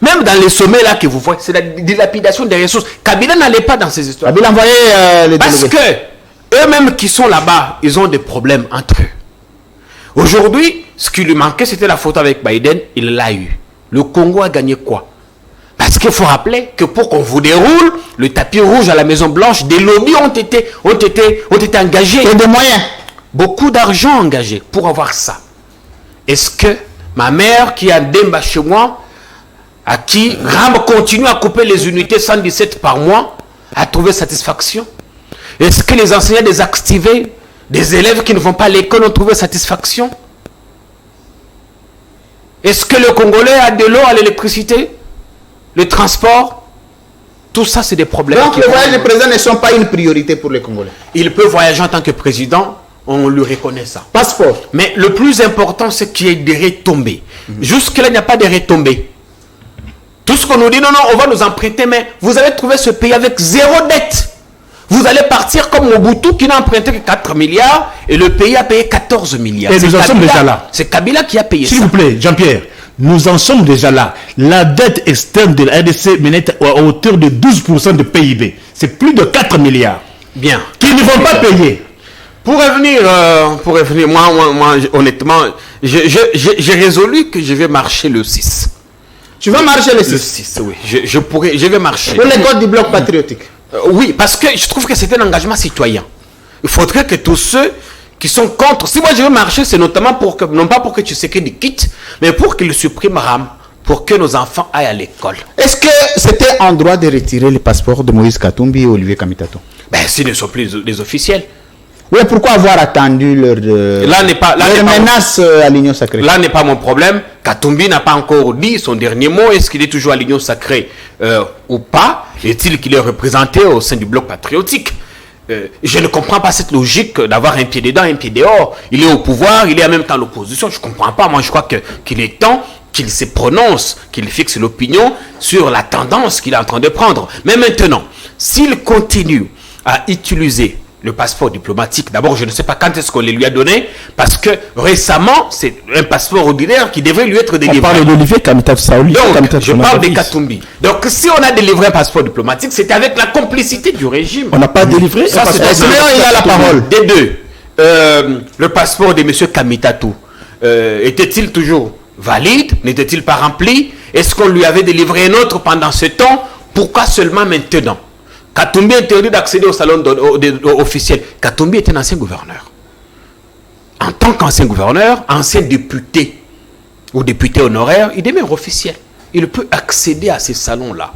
Même dans les sommets là que vous voyez, c'est la dilapidation des ressources. Kabila n'allait pas dans ces histoires. Kabila envoyait les parce délégués. Que eux-mêmes qui sont là-bas, ils ont des problèmes entre eux. Aujourd'hui, ce qui lui manquait, c'était la photo avec Biden. Il l'a eu. Le Congo a gagné quoi? Parce qu'il faut rappeler que pour qu'on vous déroule le tapis rouge à la Maison Blanche, des lobbies ont été engagés. Et des moyens. Beaucoup d'argent engagé pour avoir ça. Est-ce que ma mère qui a Demba chez moi, à qui Ram continue à couper les unités 117 par mois, a trouvé satisfaction? Est-ce que les enseignants désactivés, des élèves qui ne vont pas à l'école ont trouvé satisfaction? Est-ce que le Congolais a de l'eau, à l'électricité, le transport? Tout ça, c'est des problèmes. Donc les voyages du président ne sont pas une priorité pour les Congolais. Il peut voyager en tant que président, on lui reconnaît ça. Passeport. Mais le plus important, c'est qu'il y ait des retombées. Jusque-là, il n'y a pas de retombées. Tout ce qu'on nous dit, non, on va nous emprunter, mais vous avez trouvé ce pays avec 0 dette. Vous allez partir comme Mobutu qui n'a emprunté que 4 milliards et le pays a payé 14 milliards. Et nous en sommes déjà là. C'est Kabila qui a payé ça. S'il vous plaît, Jean-Pierre, nous en sommes déjà là. La dette externe de la RDC menait à hauteur de 12% de PIB. C'est plus de 4 milliards. Bien. Qui ne vont pas payer. Pour revenir, moi, honnêtement, j'ai résolu que je vais marcher le 6. Tu vas marcher le 6? Le 6, oui. Je vais marcher. Pour les codes du bloc patriotique. Oui, parce que je trouve que c'est un engagement citoyen. Il faudrait que tous ceux qui sont contre, si moi je veux marcher, c'est notamment pour que, non pas pour que Tshisekedi quitte, mais pour qu'il supprime RAM, pour que nos enfants aillent à l'école. Est-ce que c'était en droit de retirer les passeports de Moïse Katumbi et Olivier Kamitato? S'ils ne sont plus des officiels. Oui, pourquoi avoir attendu leur menace à l'Union sacrée? Là n'est pas mon problème. Katumbi n'a pas encore dit son dernier mot. Est-ce qu'il est toujours à l'Union sacrée ou pas? Est-il qu'il est représenté au sein du bloc patriotique? Je ne comprends pas cette logique d'avoir un pied dedans, un pied dehors. Il est au pouvoir, il est en même temps à l'opposition. Je ne comprends pas. Moi, je crois qu'il est temps qu'il se prononce, qu'il fixe l'opinion sur la tendance qu'il est en train de prendre. Mais maintenant, s'il continue à utiliser le passeport diplomatique, d'abord, je ne sais pas quand est-ce qu'on les lui a donné, parce que récemment, c'est un passeport ordinaire qui devrait lui être délivré. On parle d'Olivier Kamitato Saouli. Donc, je parle de Katumbi. Donc, si on a délivré un passeport diplomatique, c'était avec la complicité du régime. On n'a pas délivré. Ça, c'est il a la parole. Des deux. Le passeport de M. Kamitato, était-il toujours valide? N'était-il pas rempli? Est-ce qu'on lui avait délivré un autre pendant ce temps? Pourquoi seulement maintenant? Katumbi interdit d'accéder au salon officiel. Katumbi est un ancien gouverneur. En tant qu'ancien gouverneur, ancien député ou député honoraire, il demeure officiel. Il peut accéder à ces salons-là.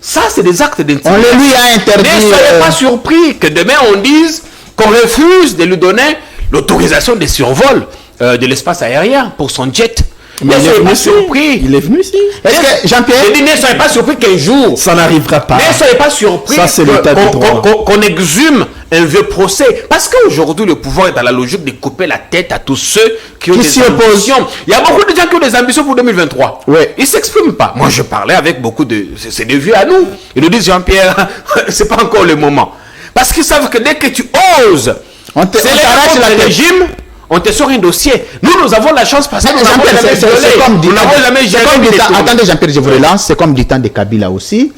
Ça, c'est des actes d'intimidation. On le lui a interdit. Ne soyez pas surpris que demain on dise qu'on refuse de lui donner l'autorisation de survol de l'espace aérien pour son jet. Mais ne soyez pas surpris. Il est venu ici. Est-ce que Jean-Pierre, Je dis, ne soyez pas surpris qu'un jour, Ça n'arrivera pas. ne soyez pas surpris Ça, c'est l'état du droit. qu'on exhume un vieux procès. Parce qu'aujourd'hui, le pouvoir est dans la logique de couper la tête à tous ceux qui ont des ambitions. Il y a beaucoup de gens qui ont des ambitions pour 2023. Ouais. Ils ne s'expriment pas. Moi, je parlais avec beaucoup de... C'est des vieux à nous. Ils nous disent, Jean-Pierre, c'est pas encore le moment. Parce qu'ils savent que dès que tu oses, on t'arrache c'est la le tête. régime, on te sort un dossier. Nous avons la chance parce que nous n'avons Jean-Pierre, jamais c'est comme dit. Nous n'avons jamais C'est géré comme des du temps- tours. Attendez, Jean-Pierre, je vous relance. C'est comme du temps de Kabila aussi.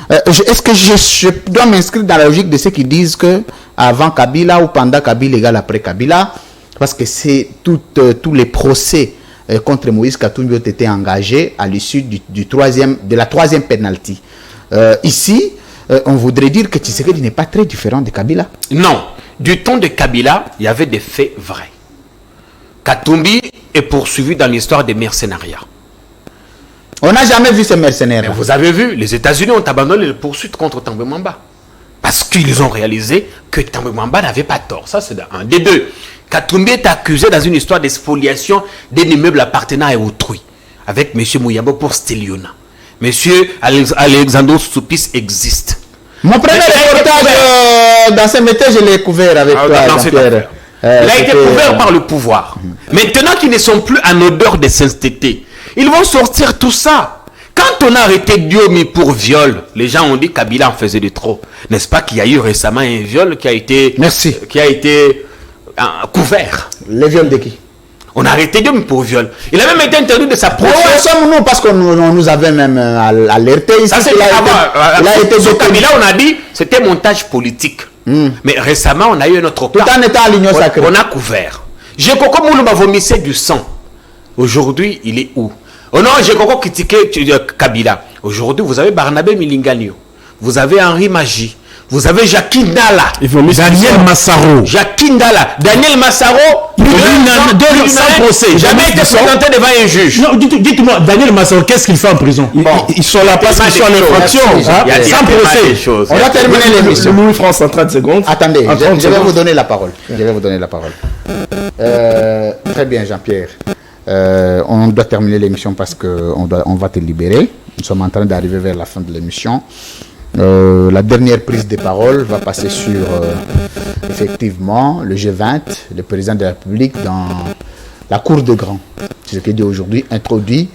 Est-ce que je dois m'inscrire dans la logique de ceux qui disent que avant Kabila ou pendant Kabila égale après Kabila, parce que c'est tous les procès contre Moïse Katumbi ont été engagés à l'issue de la troisième penalty. Ici, on voudrait dire que Tshisekedi n'est pas très différent de Kabila. Non. Du temps de Kabila, il y avait des faits vrais. Katumbi est poursuivi dans l'histoire des mercenariats. On n'a jamais vu ces mercenaires. Mais vous avez vu, les États-Unis ont abandonné les poursuites contre Tambwe Mwamba. Parce qu'ils ont réalisé que Tambwe Mwamba n'avait pas tort. Ça, c'est un des deux. Katumbi est accusé dans une histoire d'expoliation d'un immeuble appartenant à autrui. Avec M. Mouyambo pour Steliona. M. Alexandre Soupis existe. Mon premier reportage dans ce métier, je l'ai couvert avec toi, Dans cette Jean-Pierre. affaire. Il a été couvert par le pouvoir. Maintenant qu'ils ne sont plus en odeur de sainteté, ils vont sortir tout ça. Quand on a arrêté Diomi pour viol, les gens ont dit Kabila en faisait de trop. N'est-ce pas qu'il y a eu récemment un viol qui a été, Merci. couvert. Le viol de qui? On a arrêté Diomi pour viol. Il a même été interdit de Où s'approcher. sommes-nous? Parce qu'on nous avait même alerté ici. Ça, c'est qu'il a été- il a été sur détenu. Kabila, on a dit c'était montage politique. Mais récemment, on a eu un autre Tout cas. en étant à l'Union sacrée. On a couvert. Jekoko Moulouma vomissait du sang. Aujourd'hui, il est où? Oh non, Jekoko critiquait Kabila. Aujourd'hui, vous avez Barnabé Milinganio. Vous avez Henri Magie. Vous avez Jacques Ndala. Daniel Massaro. Jacques Ndala. Daniel Massaro. sans procès. Jamais été présenté devant un juge. Non, dites-moi, Daniel Massaro, qu'est-ce qu'il fait en prison? Ils sont là parce qu'ils sont en infraction. Merci, hein, Il y a sans tellement procès. de choses. On va terminer l'émission. Louis France en 30 secondes. Attendez, En 30 je vais secondes. vous donner la parole. Je vais vous donner la parole. Très bien, Jean-Pierre. On doit terminer l'émission parce qu'on va te libérer. Nous sommes en train d'arriver vers la fin de l'émission. La dernière prise de parole va passer sur effectivement le G20, le président de la République dans la cour de grand. C'est ce qui est aujourd'hui introduit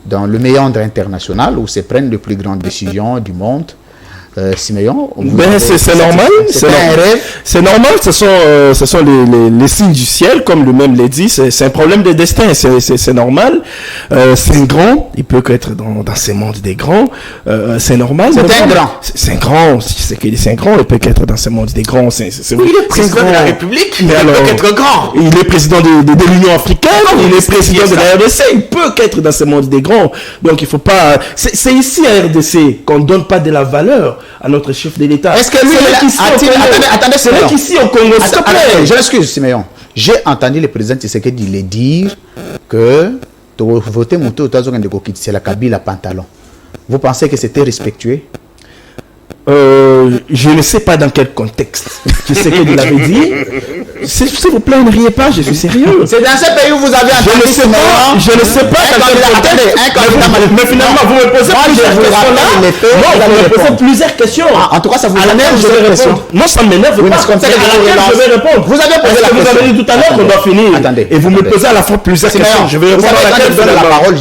dans le méandre international où se prennent les plus grandes décisions du monde. Siméon, C'est normal. C'est un rêve. C'est normal. Ce sont les signes du ciel, comme lui-même l'a dit. C'est un problème de destin. C'est normal. C'est un grand. Il peut qu'être dans ces mondes des grands. C'est normal. C'est un grand. C'est un grand. C'est un grand. Il peut qu'être dans ces mondes des grands. Il est président de la République. Il Mais peut alors, être grand. Il est président de l'Union africaine. Il est président de la RDC. Il peut qu'être dans ce monde des grands. Donc il faut pas. C'est ici à RDC qu'on donne pas de la valeur à notre chef de l'État. Est-ce que lui, attendez, c'est vrai qu'ici au Congo, s'il te plaît. je m'excuse, Siméon. J'ai entendu le président Tshisekedi le dire que voter Moutou c'est la Kabila pantalon. Vous pensez que c'était respectueux? Je ne sais pas dans quel contexte Tshisekedi l'avait dit. S'il vous plaît, ne riez pas, je suis sérieux. C'est dans ce pays où vous avez entendu je ne sais pas dans quel contexte. Mais finalement, vous me posez plusieurs questions là. Non, vous me posez plusieurs questions. En tout cas, ça vous À laquelle énerve, je vais question. répondre. Non, ça ne m'énerve Oui, mais pas. c'est comme ça C'est que à vous laquelle relancez. je vais répondre. Vous avez posé Parce la que vous question. avez dit tout à l'heure qu'on doit finir. Attendez, Et vous me attendez. posez à la fois plusieurs questions. Je vais vous répondre savez, à quand laquelle je donne la finalement. parole,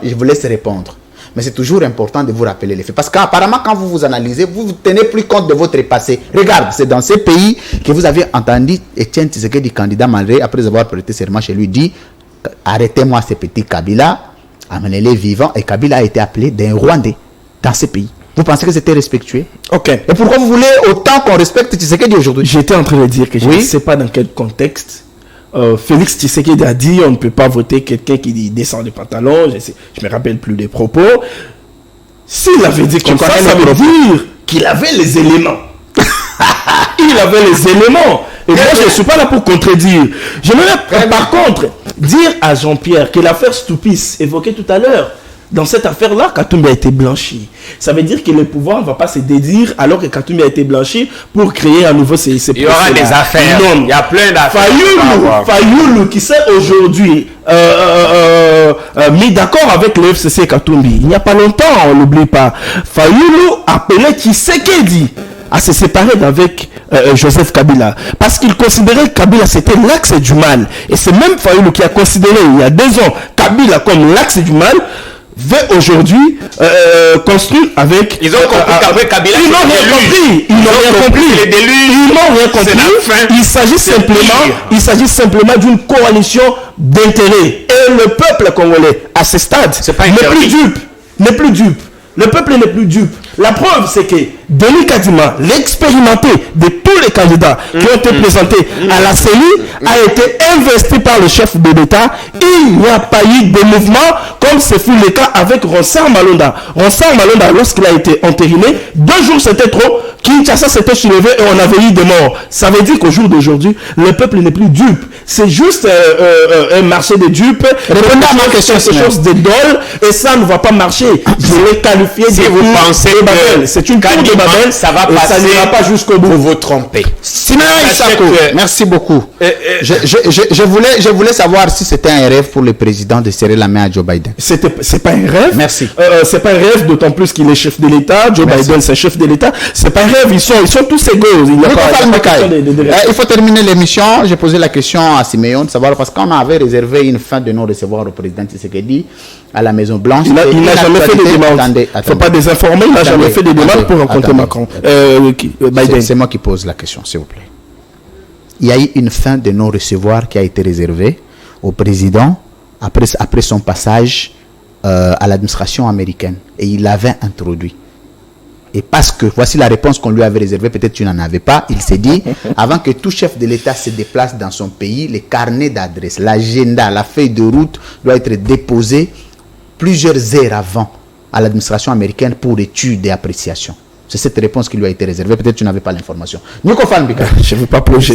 je vous laisse répondre. Mais c'est toujours important de vous rappeler les faits. Parce qu'apparemment, quand vous vous analysez, vous ne tenez plus compte de votre passé. Regarde, c'est dans ces pays que vous avez entendu Etienne Tshisekedi, candidat malgré, après avoir prêté serment chez lui, dit « Arrêtez-moi ces petits Kabila, amenez-les vivants. » Et Kabila a été appelé d'un Rwandais dans ces pays. Vous pensez que c'était respectueux? Ok. Et pourquoi vous voulez autant qu'on respecte Tshisekedi aujourd'hui? J'étais en train de dire que je Oui. ne sais pas dans quel contexte Félix Tshisekedi a dit on ne peut pas voter quelqu'un qui descend des pantalons. Je me rappelle plus des propos. S'il avait dit comme ça, connais ça les veut propos. dire qu'il avait les éléments. Il avait les éléments. Et moi, je ne suis pas là pour contredire. J'aimerais par contre dire à Jean-Pierre que l'affaire Stoupis évoquée tout à l'heure dans cette affaire-là, Katumbi a été blanchi. Ça veut dire que le pouvoir ne va pas se dédire alors que Katumbi a été blanchi pour créer à nouveau ces Il y aura des affaires. Non. Il y a plein d'affaires. Fayoulou, qui s'est aujourd'hui mis d'accord avec le FCC Katumbi. Il n'y a pas longtemps, on n'oublie pas. Fayoulou appelait Tshisekedi à se séparer d'avec Joseph Kabila. Parce qu'il considérait que Kabila c'était l'axe du mal. Et c'est même Fayoulou qui a considéré il y a 2 ans Kabila comme l'axe du mal, veut aujourd'hui construire avec... Ils ont compris qu'avec Kabila, ils n'ont rien compris. Ils n'ont rien compris. Ils n'ont rien compris. Il s'agit simplement d'une coalition d'intérêts. Et le peuple congolais, à ce stade, n'est plus dupe. Le peuple n'est plus dupe. La preuve, c'est que Denis Kadima, l'expérimenté de tous les candidats qui ont été présentés à la CENI, a été investi par le chef de l'État. Il n'y a pas eu de mouvement comme ce fut le cas avec Ronsard Malonda. Ronsard Malonda, lorsqu'il a été entériné, 2 jours c'était trop. Kinshasa s'était soulevé et on avait eu des morts. Ça veut dire qu'au jour d'aujourd'hui, le peuple n'est plus dupe. C'est juste un marché de dupes. Répondez à ma question, c'est quelque chose de dole et ça ne va pas marcher. Je l'ai qualifié de vous pensez de Babel. C'est une tour de Babel, ça va passer, ça n'ira pas jusqu'au bout. Vous vous trompez. Sinon, merci beaucoup. Je voulais savoir si c'était un rêve pour le président de serrer la main à Joe Biden. C'est pas un rêve. Merci. C'est pas un rêve, d'autant plus qu'il est chef de l'État. Joe Biden, c'est chef de l'État. C'est pas un rêve. Ils sont tous égaux. Il faut terminer l'émission. J'ai posé la question à Siméon de savoir parce qu'on avait réservé une fin de non-recevoir au président Tshisekedi à la Maison Blanche. Il n'a jamais fait de demande. Il ne faut pas désinformer. Il n'a jamais fait de demande pour rencontrer Macron. Biden. C'est moi qui pose la question, s'il vous plaît. Il y a eu une fin de non-recevoir qui a été réservée au président après son passage à l'administration américaine. Et il l'avait introduit. Et parce que, voici la réponse qu'on lui avait réservée, peut-être tu n'en avais pas, il s'est dit, avant que tout chef de l'État se déplace dans son pays, les carnets d'adresse, l'agenda, la feuille de route doit être déposé plusieurs heures avant à l'administration américaine pour étude et appréciation. C'est cette réponse qui lui a été réservée, peut-être tu n'avais pas l'information. Je ne veux pas plonger.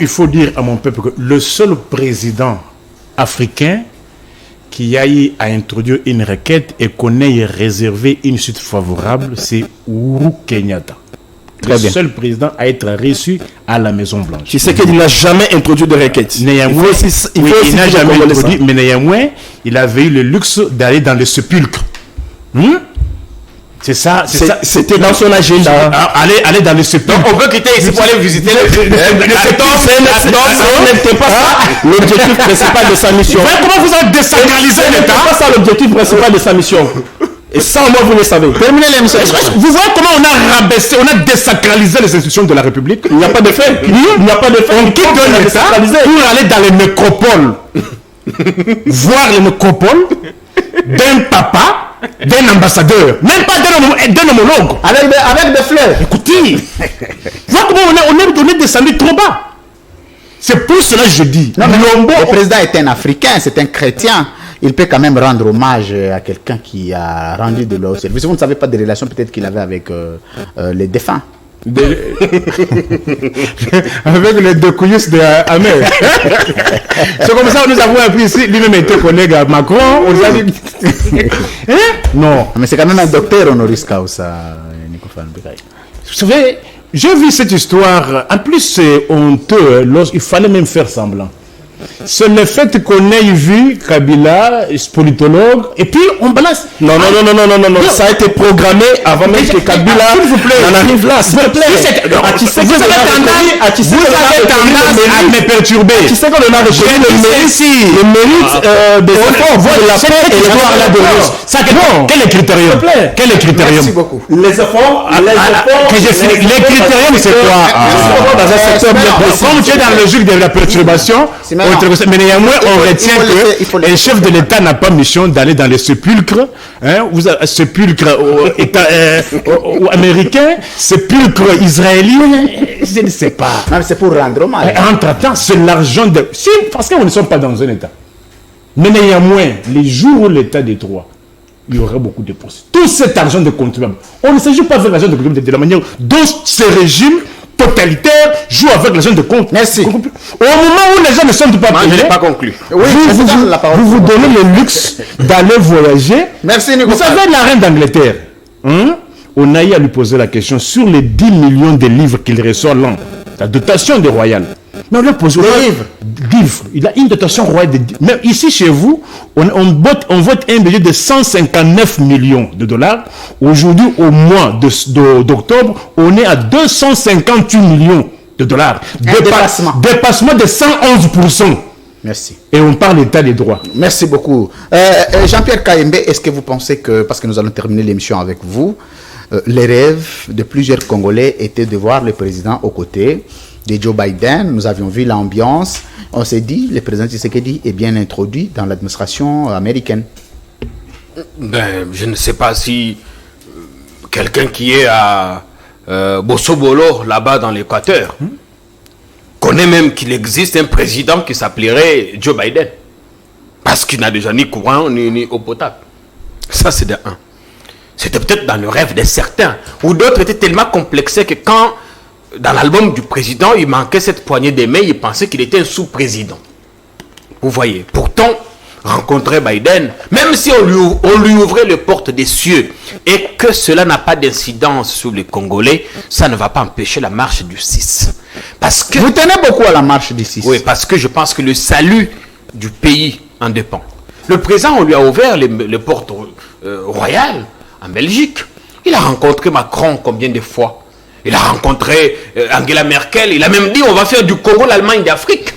Il faut dire à mon peuple que le seul président africain qui a eu à introduire une requête et qu'on ait réservé une suite favorable, c'est Uhuru Kenyatta. Le seul président à être reçu à la Maison Blanche. Tu sais qu'il n'a jamais introduit de requête. Néanmoins, il n'a jamais introduit, mais néanmoins, il avait eu le luxe d'aller dans le sépulcre. C'est ça. C'était dans son agenda. Aller dans le sépulcre. Donc on peut quitter ici pour aller visiter le sépulcre. N'était pas ça l'objectif principal de sa mission. Comment vous avez désacralisé l'État? C'est pas ça l'objectif principal de sa mission. Et ça, au moins, vous le savez. Terminez l'émission. Vous voyez comment on a rabaissé, on a désacralisé les institutions de la République? Il n'y a pas de fait. Il n'y a pas de fait. On quitte l'État pour aller dans les nécropoles. Voir les nécropoles d'un papa, d'un ambassadeur, même pas d'un homologue. Avec des fleurs. Écoutez, voilà comment on est descendu trop bas. C'est pour cela que je dis. Non, mais le président est un Africain, c'est un chrétien. Il peut quand même rendre hommage à quelqu'un qui a rendu de leur service. Vous ne savez pas des relations peut-être qu'il avait avec les défunts. Avec les deux couillis de Amer. C'est comme ça que nous avons appris ici. Lui-même était collègue à Macron. On nous a dit... Non. Mais c'est quand même un docteur honoris causa, Nico Falmbekay. Vous savez, j'ai vu cette histoire. En plus, c'est honteux. Il fallait même faire semblant. C'est le fait qu'on ait vu Kabila, politologue, et puis on balance. Non. Ça a été programmé avant même que Kabila en arrive là. S'il vous plaît. Vous avez tendance à me perturber. Tu sais qu'on a reconnu le mérite des efforts, voir la paix et la de Quel est le critérium? Quel est le critérium? Merci beaucoup. Les efforts. Les critériums, c'est quoi? Dans un secteur bien précis. Comme tu es dans le jeu de la perturbation, mais néanmoins, on retient que le chef de l'État n'a pas mission d'aller dans les sépulcres, sépulcres américains, sépulcres israéliens, je ne sais pas. Non, c'est pour rendre hommage. Entre-temps, c'est l'argent de... Si, parce qu'on ne sommes pas dans un État. Mais néanmoins, les jours où l'État détruit, il y aura beaucoup de procès. Tout cet argent de contribuables, on ne s'agit pas de l'argent de contribuables de la manière dont ces régimes totalitaire joue avec les gens de compte. Merci. Au moment où les gens ne sont pas Moi, je payés, n'ai pas conclu. Oui, la parole. vous donnez le luxe d'aller voyager. Merci, Nico. Vous savez, la reine d'Angleterre, on a eu à lui poser la question sur les 10 millions de livres qu'il reçoit l'an, la dotation des royales. Mais on lui a posé livres. Il a une dotation royale de 10. Même ici, chez vous, on vote un budget de 159 millions de dollars. Aujourd'hui, au mois d'octobre, on est à 258 millions de dollars. Dépassement de 111%. Merci. Et on parle d'état des droits. Merci beaucoup. Jean-Pierre Kayembe, est-ce que vous pensez que, parce que nous allons terminer l'émission avec vous, les rêves de plusieurs Congolais étaient de voir le président aux côtés de Joe Biden? Nous avions vu l'ambiance. On s'est dit, le président Tshisekedi est bien introduit dans l'administration américaine. Ben, je ne sais pas si quelqu'un qui est à Bossobolo, là-bas dans l'Équateur, connaît même qu'il existe un président qui s'appellerait Joe Biden. Parce qu'il n'a déjà ni courant ni eau potable. Ça, c'est de un. C'était peut-être dans le rêve de certains. Ou d'autres étaient tellement complexés que quand, dans l'album du président, il manquait cette poignée de main, ils pensaient qu'il était un sous-président. Vous voyez. Pourtant, rencontrer Biden, même si on lui ouvrait les portes des cieux et que cela n'a pas d'incidence sur les Congolais, ça ne va pas empêcher la marche du 6. Parce que, vous tenez beaucoup à la marche du 6. Oui, parce que je pense que le salut du pays en dépend. Le président, on lui a ouvert les portes royales en Belgique. Il a rencontré Macron combien de fois? Il a rencontré Angela Merkel. Il a même dit on va faire du Congo l'Allemagne d'Afrique.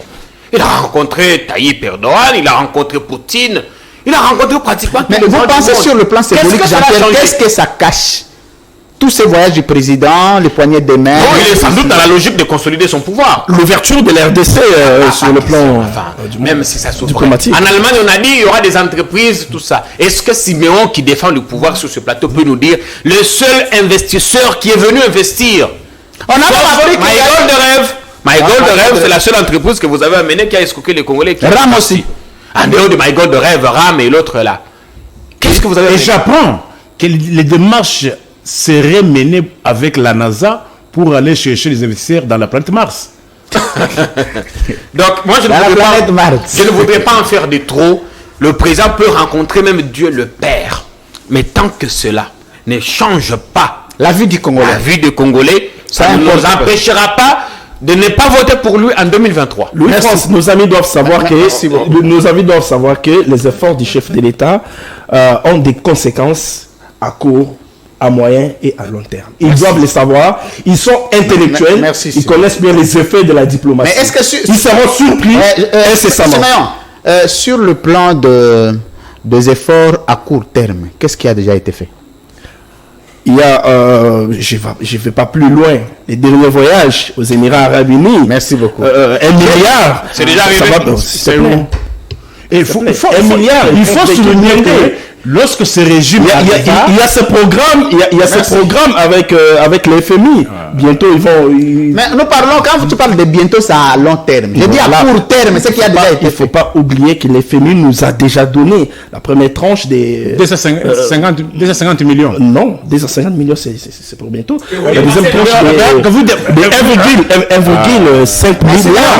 Il a rencontré Tayyip Erdogan. Il a rencontré Poutine. Il a rencontré pratiquement tous Mais les vous grands du pensez monde. sur le plan symbolique, Jean-Pierre, qu'est-ce que ça cache? Tous ces voyages du président, les poignées de main. Non, il est sans doute dans la logique de consolider son pouvoir. L'ouverture de la RDC sur le plan Même si ça s'ouvre. diplomatique. En Allemagne, on a dit il y aura des entreprises, tout ça. Est-ce que Siméon, qui défend le pouvoir sur ce plateau, peut nous dire le seul investisseur qui est venu investir? On a appris My Gold de Rêve. My Gold de Rêve, c'est la seule entreprise que vous avez amenée qui a escroqué les Congolais. Ram aussi. En dehors de My Gold de Rêve, Ram et l'autre là. Qu'est-ce que vous avez Et amené? j'apprends que les démarches seraient menées avec la NASA pour aller chercher les investisseurs dans la planète Mars. Donc, moi, je ne voudrais pas en faire de trop. Le président peut rencontrer même Dieu le Père. Mais tant que cela ne change pas La vie du Congolais. la vie des Congolais, ça ne nous empêchera pas de ne pas voter pour lui en 2023. Louis-France, nos amis doivent savoir que les efforts du chef de l'État ont des conséquences à court, à moyen et à long terme. Ils doivent les savoir. Ils sont intellectuels. Merci, ils connaissent bien les effets de la diplomatie. Mais est-ce que ils seront surpris incessamment. Sur le plan des efforts à court terme, qu'est-ce qui a déjà été fait? Il y a, je vais pas plus loin, les derniers voyages aux Émirats Arabes Unis. Merci beaucoup. 1 milliard. C'est déjà arrivé. C'est bon. Et il faut souligner que lorsque ce régime il y a ce programme, il y a ce programme avec le FMI. Bientôt ils vont. Mais nous parlons, quand tu parles de bientôt, c'est à long terme. Je dis à court terme, c'est qui a déjà été Il ne faut pas oublier que le FMI nous a déjà donné la première tranche des 250 millions. Non, 250 millions, c'est pour bientôt. La deuxième tranche de 1,5 milliard.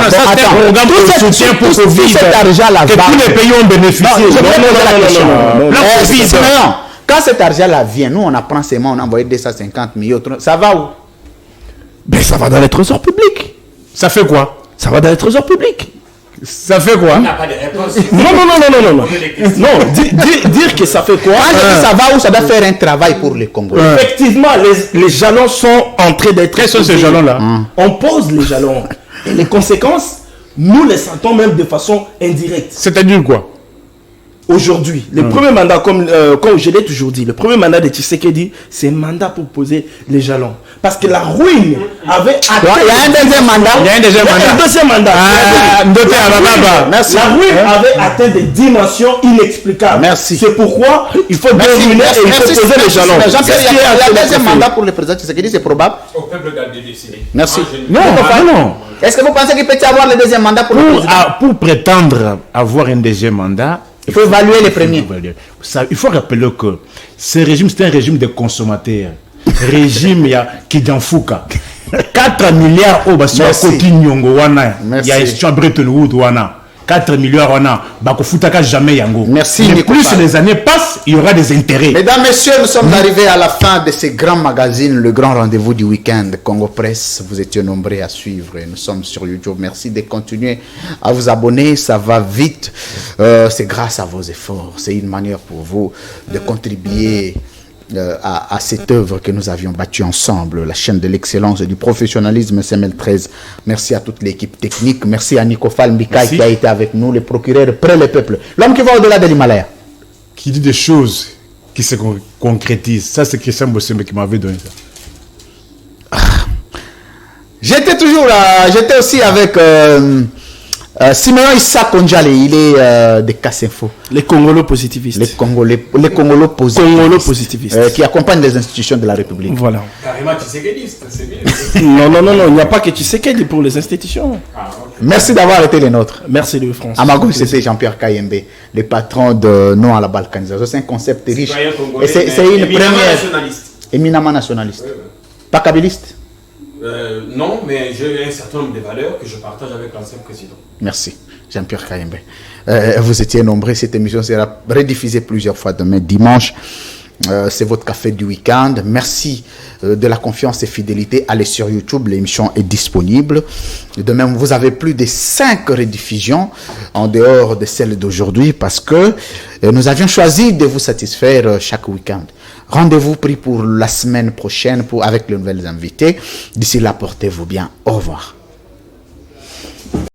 Tout cet argent-là Que tous les pays ont bénéficié. Quand cet argent-là vient, nous on apprend seulement, on a envoyé 250 millions. Ça va où? Ben ça va dans les trésors publics. Ça fait quoi? Ça va dans les trésors publics. Ça fait quoi? n'a pas de réponse. Non, dire que ça fait quoi? Quand je dis ça va où, ça doit faire un travail pour les Congolais. Effectivement, les jalons sont en train d'être... Quels sont ces jalons-là? On pose les jalons. Et les conséquences, nous les sentons même de façon indirecte. C'est-à-dire quoi? Aujourd'hui, le premier mandat, comme je l'ai toujours dit, le premier mandat de Tshisekedi, c'est un mandat pour poser les jalons. Parce que la ruine avait atteint... Il y a un deuxième mandat. Merci. La ruine avait atteint des dimensions inexplicables. Merci. C'est pourquoi il faut déruiner et il faut poser les jalons. Jean-Pierre, le deuxième mandat pour le président Tshisekedi, c'est probable. Au peuple de décider. Merci. Non. Est-ce que vous pensez qu'il peut y avoir le deuxième mandat pour le président? Pour prétendre avoir un deuxième mandat, il faut évaluer les premiers. Il faut rappeler que ce régime, c'est un régime de consommateurs. Régime Kidanfuka. 4 milliards au basi Merci. côté Nyongo wana. Merci. Il y a gestion Bretton Woods wana. 4 milliards wana. Bako futaka jamais yango. Merci, Mais Nico plus Fall. les années passent, il y aura des intérêts. Mesdames, Messieurs, nous sommes arrivés à la fin de ce grand magazine, le grand rendez-vous du week-end. Congo Presse, vous étiez nombreux à suivre. Et nous sommes sur YouTube. Merci de continuer à vous abonner. Ça va vite. C'est grâce à vos efforts. C'est une manière pour vous de contribuer à cette œuvre que nous avions battue ensemble, la chaîne de l'excellence et du professionnalisme SML13. Merci à toute l'équipe technique. Merci à Nico Fall Mbika qui a été avec nous, le procureur près le peuple. L'homme qui va au-delà de l'Himalaya. Qui dit des choses qui se concrétisent. Ça, c'est Christian Bossembe qui m'avait donné ça. J'étais toujours là, j'étais aussi avec Simeon Issa Konjale, il est de Casse-Info. Les Congolais positivistes. Les Congolais positivistes, Congolais positivistes. qui accompagnent les institutions de la République. Voilà. Carrément, tu sais que c'est bien. Non, il n'y a pas que Tshisekedi pour les institutions. Merci d'avoir été les nôtres. Merci de France. À ma gauche, c'était Jean-Pierre Kayembe, le patron de Non à la balkanisation. C'est un concept riche. Et c'est une première. Éminemment nationaliste. Pas kabyliste. Non, mais j'ai un certain nombre de valeurs que je partage avec l'ancien président. Merci, Jean-Pierre Kayembe. Vous étiez nombreux. Cette émission sera rediffusée plusieurs fois demain dimanche. C'est votre café du week-end. Merci de la confiance et fidélité. Allez sur YouTube, l'émission est disponible. De même, vous avez plus de 5 rediffusions en dehors de celles d'aujourd'hui parce que nous avions choisi de vous satisfaire chaque week-end. Rendez-vous pris pour la semaine prochaine avec les nouvelles invités. D'ici là, portez-vous bien. Au revoir.